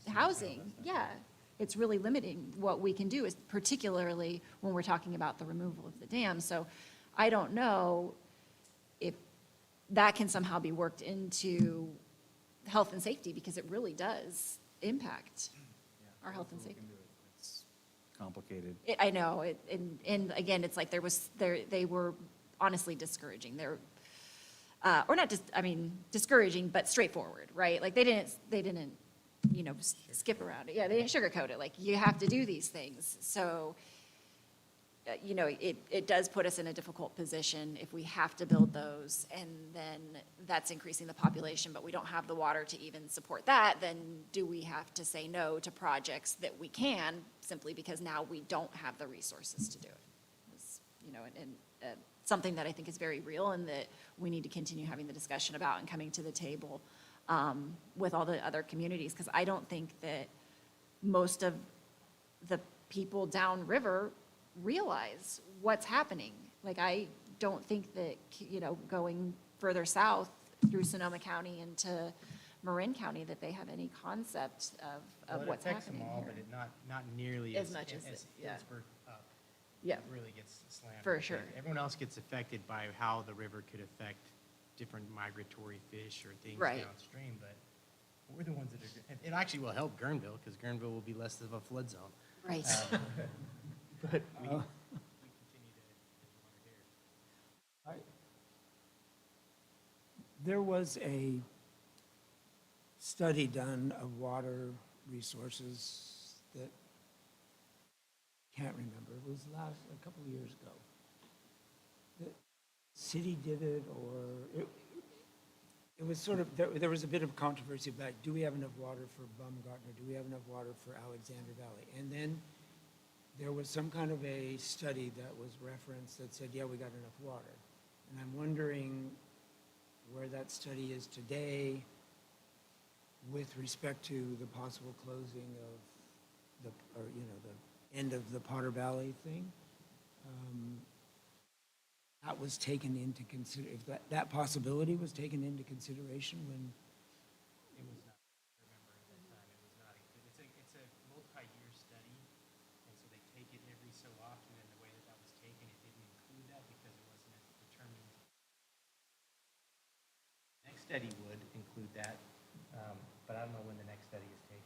[SPEAKER 1] housing? Yeah, it's really limiting what we can do, is particularly when we're talking about the removal of the dam. So I don't know if that can somehow be worked into health and safety, because it really does impact our health and safety.
[SPEAKER 3] It's complicated.
[SPEAKER 1] I know, and again, it's like they were honestly discouraging. Or not just, I mean, discouraging, but straightforward, right? Like, they didn't, you know, skip around it. Yeah, they didn't sugarcoat it, like, you have to do these things. So, you know, it does put us in a difficult position if we have to build those, and then that's increasing the population, but we don't have the water to even support that. Then do we have to say no to projects that we can, simply because now we don't have the resources to do it? It's, you know, and something that I think is very real, and that we need to continue having the discussion about and coming to the table with all the other communities, because I don't think that most of the people downriver realize what's happening. Like, I don't think that, you know, going further south through Sonoma County into Marin County, that they have any concept of what's happening
[SPEAKER 2] It affects them all,
[SPEAKER 1] here.
[SPEAKER 2] but not nearly
[SPEAKER 1] As
[SPEAKER 2] as
[SPEAKER 1] much as yeah.
[SPEAKER 2] Hillsburg up.
[SPEAKER 1] Yeah.
[SPEAKER 2] Really gets slammed.
[SPEAKER 1] For
[SPEAKER 2] right
[SPEAKER 1] sure.
[SPEAKER 2] there. Everyone else gets affected by how the river could affect different migratory fish or things
[SPEAKER 1] Right.
[SPEAKER 2] downstream, but we're the ones that are, it actually will help Guerneville, because Guerneville will be less of a flood zone.
[SPEAKER 1] Right.
[SPEAKER 2] But we continue to get water here.
[SPEAKER 4] There was a study done of water resources that, can't remember, it was a couple of years ago. The city did it, or it was sort of, there was a bit of controversy about, do we have enough water for Baumgartner? Do we have enough water for Alexander Valley? And then there was some kind of a study that was referenced that said, yeah, we got enough water. And I'm wondering where that study is today with respect to the possible closing of the end of the Potter Valley thing. That was taken into if that possibility was taken into consideration when.
[SPEAKER 2] It was not, I remember at that time, it was not included. It's a multi-year study, and so they take it every so often, and the way that was taken, it didn't include that because it wasn't as determined. Next study would include that, but I don't know when the next study is taken.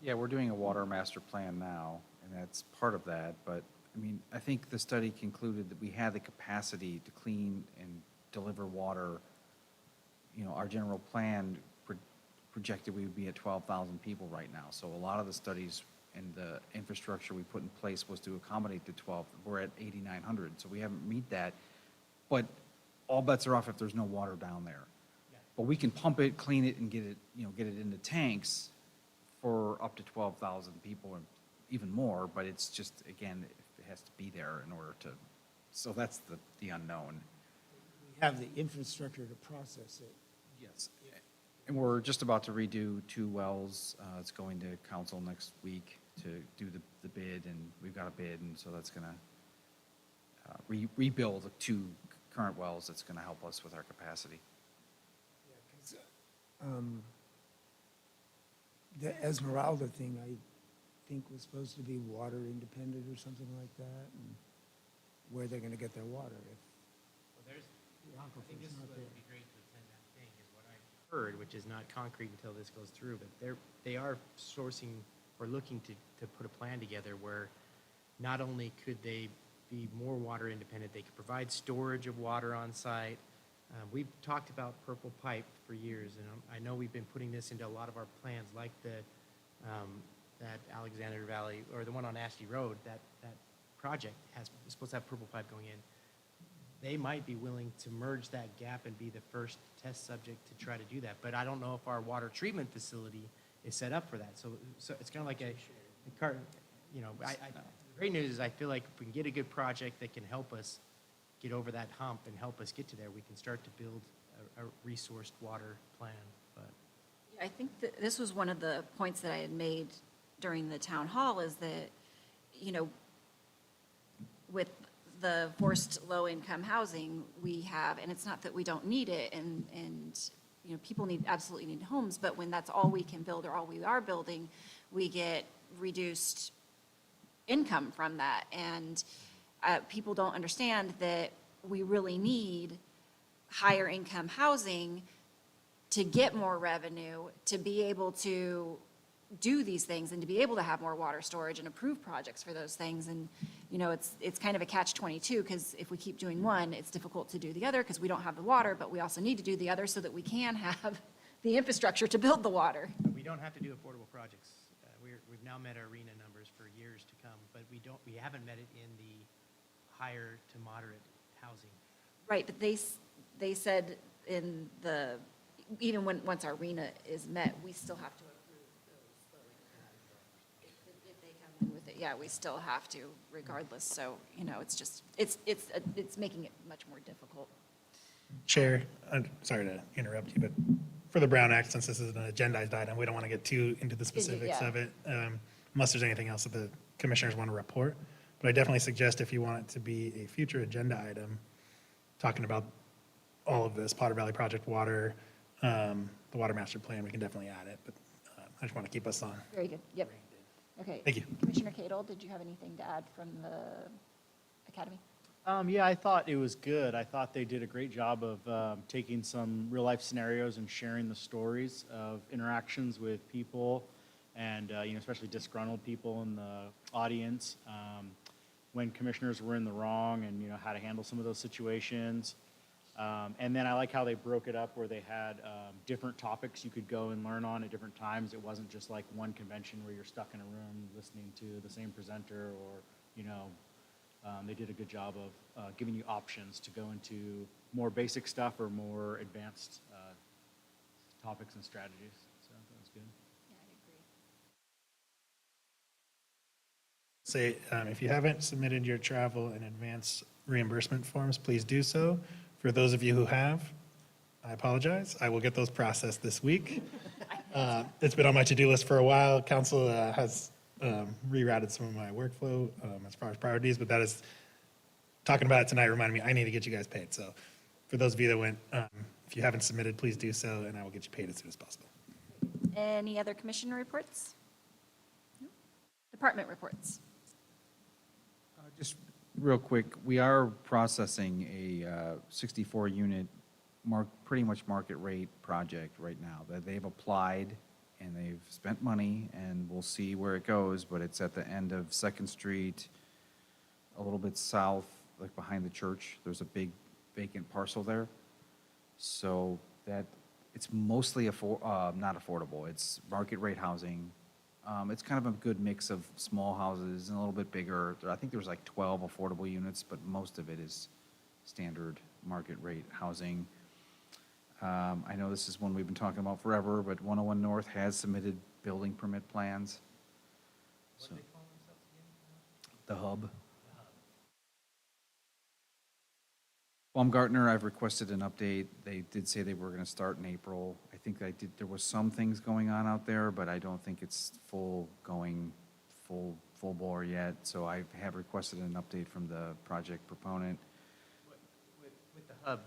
[SPEAKER 3] Yeah, we're doing a water master plan now, and that's part of that, but, I mean, I think the study concluded that we had the capacity to clean and deliver water. You know, our general plan projected we would be at 12,000 people right now, so a lot of the studies and the infrastructure we put in place was to accommodate the 12, we're at 8,900, so we haven't meet that, but all bets are off if there's no water down there.
[SPEAKER 2] Yeah.
[SPEAKER 3] But we can pump it, clean it, and get it into tanks for up to 12,000 people and even more, but it's just, again, it has to be there in order to, so that's the unknown.
[SPEAKER 4] We have the infrastructure to process it.
[SPEAKER 3] Yes. And we're just about to redo 2 wells. It's going to council next week to do the bid, and we've got a bid, and so that's gonna rebuild 2 current wells. That's gonna help us with our capacity.
[SPEAKER 4] The Esmeralda thing, I think, was supposed to be water independent or something like that, and where they're gonna get their water if
[SPEAKER 2] Well, there's,
[SPEAKER 4] the
[SPEAKER 2] I think
[SPEAKER 4] aquifer's
[SPEAKER 2] this is
[SPEAKER 4] not
[SPEAKER 2] what
[SPEAKER 4] there.
[SPEAKER 2] would be great to attend that thing, is what I've heard, which is not concrete until this goes through, but they are sourcing or looking to put a plan together where not only could they be more water independent, they could provide storage of water on site. We've talked about purple pipe for years, and I know we've been putting this into a lot of our plans, like that Alexander Valley, or the one on Ashby Road, that project is supposed to have purple pipe going in. they might be willing to merge that gap and be the first test subject to try to do that. But I don't know if our water treatment facility is set up for that. So it's kind of like a cart, you know, the great news is I feel like if we can get a good project that can help us get over that hump and help us get to there, we can start to build a resourced water plan. But
[SPEAKER 1] I think that this was one of the points that I had made during the town hall is that, you know, with the forced low-income housing we have, and it's not that we don't need it, and you know, people absolutely need homes, but when that's all we can build or all we are building, we get reduced income from that. And people don't understand that we really need higher income housing to get more revenue, to be able to do these things and to be able to have more water storage and approve projects for those things. And, you know, it's kind of a catch-22 because if we keep doing one, it's difficult to do the other because we don't have the water, but we also need to do the other so that we can have the infrastructure to build the water.
[SPEAKER 2] we don't have to do affordable projects. We've now met our arena numbers for years to come, but we haven't met it in the higher to moderate housing.
[SPEAKER 1] Right, but they said in the, even once our RENA is met, we still have to approve those low income. If they come in with it, yeah, we still have to regardless. So, you know, it's just, it's making it much more difficult.
[SPEAKER 9] Chair, I'm sorry to interrupt you, but for the Brown Act, since this is an agendized item, we don't want to get too into the specifics
[SPEAKER 1] yeah.
[SPEAKER 9] of it, unless there's anything else that the commissioners want to report. But I definitely suggest if you want it to be a future agenda item, talking about all of this, Potter Valley Project water, the water master plan, we can definitely add it, but I just want to keep us on.
[SPEAKER 1] Very good, yep. Okay.
[SPEAKER 9] Thank you.
[SPEAKER 1] Commissioner Cadle, did you have anything to add from the academy?
[SPEAKER 10] Yeah, I thought it was good. I thought they did a great job of taking some real-life scenarios and sharing the stories of interactions with people and, you know, especially disgruntled people in the audience, when commissioners were in the wrong and, you know, how to handle some of those situations. And then I like how they broke it up where they had different topics you could go and learn on at different times. It wasn't just like one convention where you're stuck in a room listening to the same presenter or, you know, they did a good job of giving you options to go into more basic stuff or more advanced topics and strategies. So that was good.
[SPEAKER 1] Yeah, I agree.
[SPEAKER 9] Say, if you haven't submitted your travel and advance reimbursement forms, please do so. For those of you who have, I apologize. I will get those processed this week. It's been on my to-do list for a while. Council has rerouted some of my workflow as far as priorities, but that is, talking about it tonight reminded me, I need to get you guys paid. So for those of you that went, if you haven't submitted, please do so, and I will get you paid as soon as possible.
[SPEAKER 1] Any other commissioner reports? No? Department reports?
[SPEAKER 3] Just real quick, we are processing a 64-unit, pretty much market rate project right now. That they've applied and they've spent money, and we'll see where it goes, but it's at the end of 2nd Street, a little bit south, like behind the church. There's a big vacant parcel there. So that, it's mostly not affordable. It's market rate housing. It's kind of a good mix of small houses and a little bit bigger. I think there was like 12 affordable units, but most of it is standard market rate housing. I know this is one we've been talking about forever, but 101 North has submitted building permit plans. So, the hub. Baumgartner, I've requested an update. They did say they were going to start in April. I think there was some things going on out there, but I don't think it's full bore yet. So I have requested an update from the project proponent.
[SPEAKER 2] With the hub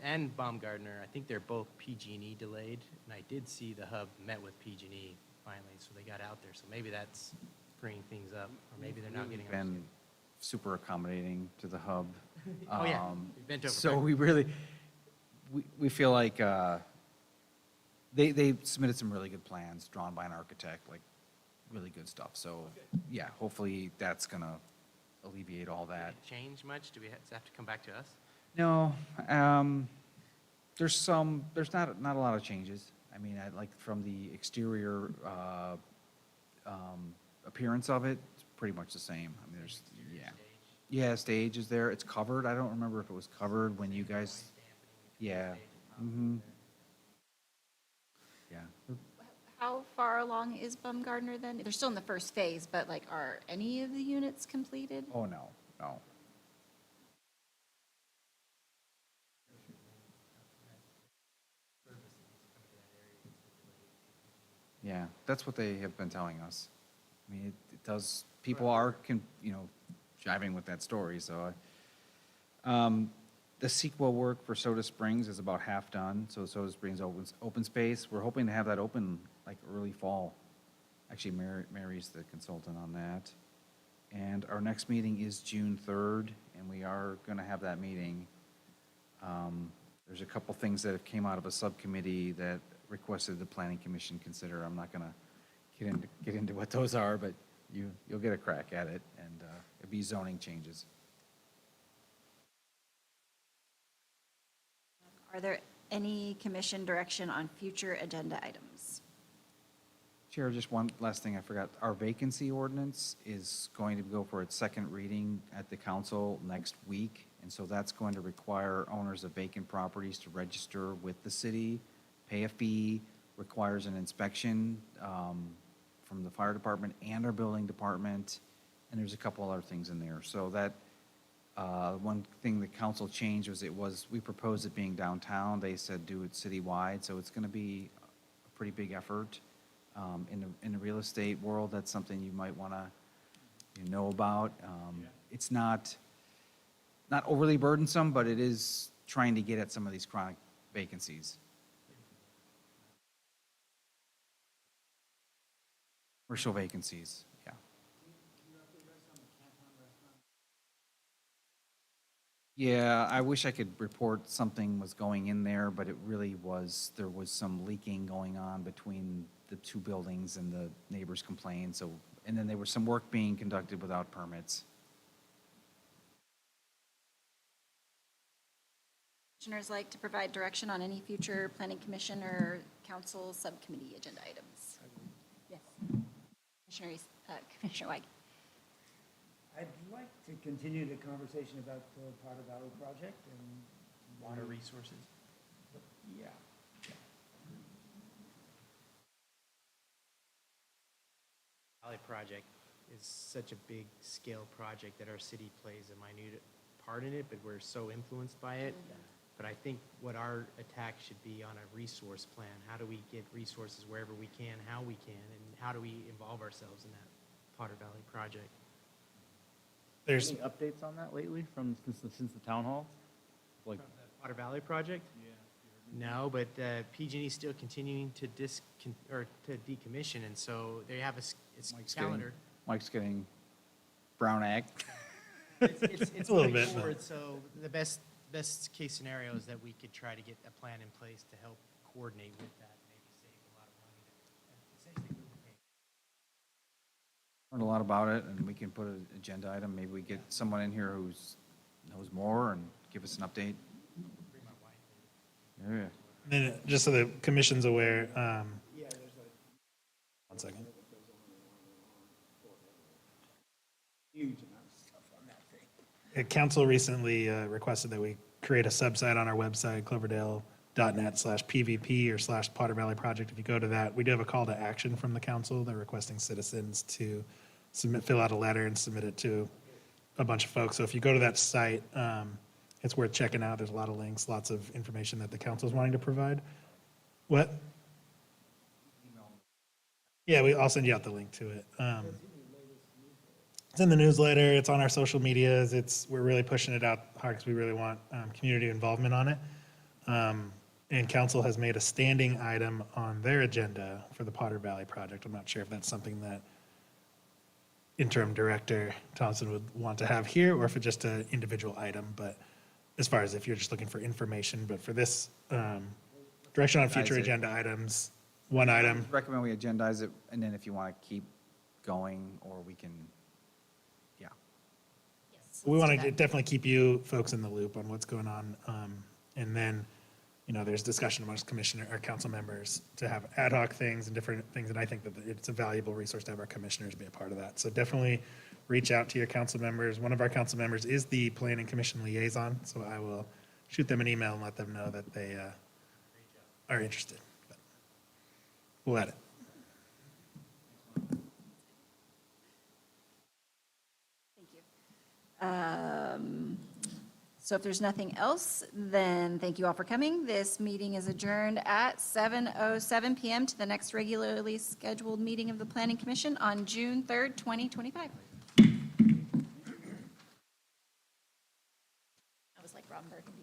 [SPEAKER 2] and Baumgartner, I think they're both PG&E delayed, and I did see the hub met with PG&E finally, so they got out there. So maybe that's freeing things up, or maybe they're not getting.
[SPEAKER 3] Been super accommodating to the hub.
[SPEAKER 2] Oh, yeah. We've been to over
[SPEAKER 3] So
[SPEAKER 2] breakfast.
[SPEAKER 3] we really, we feel like they submitted some really good plans drawn by an architect, like really good stuff. So yeah, hopefully that's gonna alleviate all that.
[SPEAKER 2] Did it change much? Do we have to come back to us?
[SPEAKER 3] No, there's not a lot of changes. I mean, like from the exterior appearance of it, it's pretty much the same. I mean, Yeah, stage is there. It's covered. I don't remember if it was covered when you guys, yeah. Mm-hmm. Yeah.
[SPEAKER 1] How far along is Baumgardner then? They're still in the first phase, but like, are any of the units completed?
[SPEAKER 3] Oh, no, no. Yeah, that's what they have been telling us. I mean, it does, people are, jiving with that story, so. The CEQA work for Soda Springs is about half done, so Soda Springs open space, we're hoping to have that open like early fall. Actually, Mary's the consultant on that. And our next meeting is June 3rd, and we are gonna have that meeting. There's a couple things that have came out of a subcommittee that requested the planning commission consider. I'm not gonna get into what those are, but you'll get a crack at it, and it'll be zoning changes.
[SPEAKER 1] Are there any commission direction on future agenda items?
[SPEAKER 3] Chair, just one last thing I forgot. Our vacancy ordinance is going to go for its second reading at the council next week. And so that's going to require owners of vacant properties to register with the city, pay a fee, requires an inspection from the fire department and our building department. And there's a couple other things in there. So that, one thing the council changed was we proposed it being downtown. They said do it citywide. So it's going to be a pretty big effort. In the real estate world, that's something you might want to know about. It's not overly burdensome, but it is trying to get at some of these chronic vacancies. Commercial vacancies, yeah. Yeah, I wish I could report something was going in there, but it really was, there was some leaking going on between the two buildings and the neighbors complained, so, and then there was some work being conducted without permits.
[SPEAKER 1] Commissioners like to provide direction on any future planning commission or council subcommittee agenda items? Yes. Commissioner Weig.
[SPEAKER 4] I'd like to continue the conversation about the Potter Valley project and.
[SPEAKER 2] Water resources.
[SPEAKER 4] Yeah.
[SPEAKER 2] Valley project is such a big scale project that our city plays a minute part in it, but we're so influenced by it. But I think what our attack should be on a resource plan. How do we get resources wherever we can, how we can, and how do we involve ourselves in that Potter Valley project?
[SPEAKER 9] There's,
[SPEAKER 10] Any updates on that lately since the town hall? Like,
[SPEAKER 2] From the Potter Valley project? No, but PG&E is still continuing to decommission, and so they have its calendar.
[SPEAKER 3] Mike's getting brown act.
[SPEAKER 2] It's
[SPEAKER 9] A little
[SPEAKER 2] moving
[SPEAKER 9] bit, but-
[SPEAKER 2] forward, so the best case scenario is that we could try to get a plan in place to help coordinate with that, maybe save a lot of money, and essentially move the paper.
[SPEAKER 3] Learned a lot about it, and we can put an agenda item. Maybe we get someone in here who's knows more and give us an update.
[SPEAKER 2] Bring my wife in.
[SPEAKER 3] Yeah.
[SPEAKER 9] then just so the commission's aware, one second.
[SPEAKER 4] Huge amount of stuff on that thing.
[SPEAKER 9] Council recently requested that we create a subsite on our website, cloverdale.net/PVP or/Potter Valley Project. If you go to that, we do have a call to action from the council. They're requesting citizens to fill out a letter and submit it to a bunch of folks. So if you go to that site, it's worth checking out. There's a lot of links, lots of information that the council is wanting to provide. What? Yeah, I'll send you out the link to it. It's in the newsletter, it's on our social medias, we're really pushing it out hard because we really want community involvement on it. And council has made a standing item on their agenda for the Potter Valley project. I'm not sure if that's something that interim director Thompson would want to have here, or if it's just an individual item, but as far as if you're just looking for information, but for this direction on future
[SPEAKER 3] Agendize it.
[SPEAKER 9] agenda items, one item.
[SPEAKER 3] Recommend we agendize it, and then if you want to keep going, or we can, yeah.
[SPEAKER 1] Yes.
[SPEAKER 9] We
[SPEAKER 1] let's
[SPEAKER 9] want
[SPEAKER 1] do
[SPEAKER 9] to
[SPEAKER 1] that.
[SPEAKER 9] definitely keep you folks in the loop on what's going on. And then, there's discussion amongst commissioner or council members to have ad hoc things and different things. And I think that it's a valuable resource to have our commissioners be a part of that. So definitely reach out to your council members. One of our council members is the planning commission liaison, so I will shoot them an email and let them know that they are interested. But we'll add it.
[SPEAKER 1] Thank you. So if there's nothing else, then thank you all for coming. This meeting is adjourned at 7:07 PM to the next regularly scheduled meeting of the Planning Commission on June 3rd, 2025. That was like Ron Burgundy.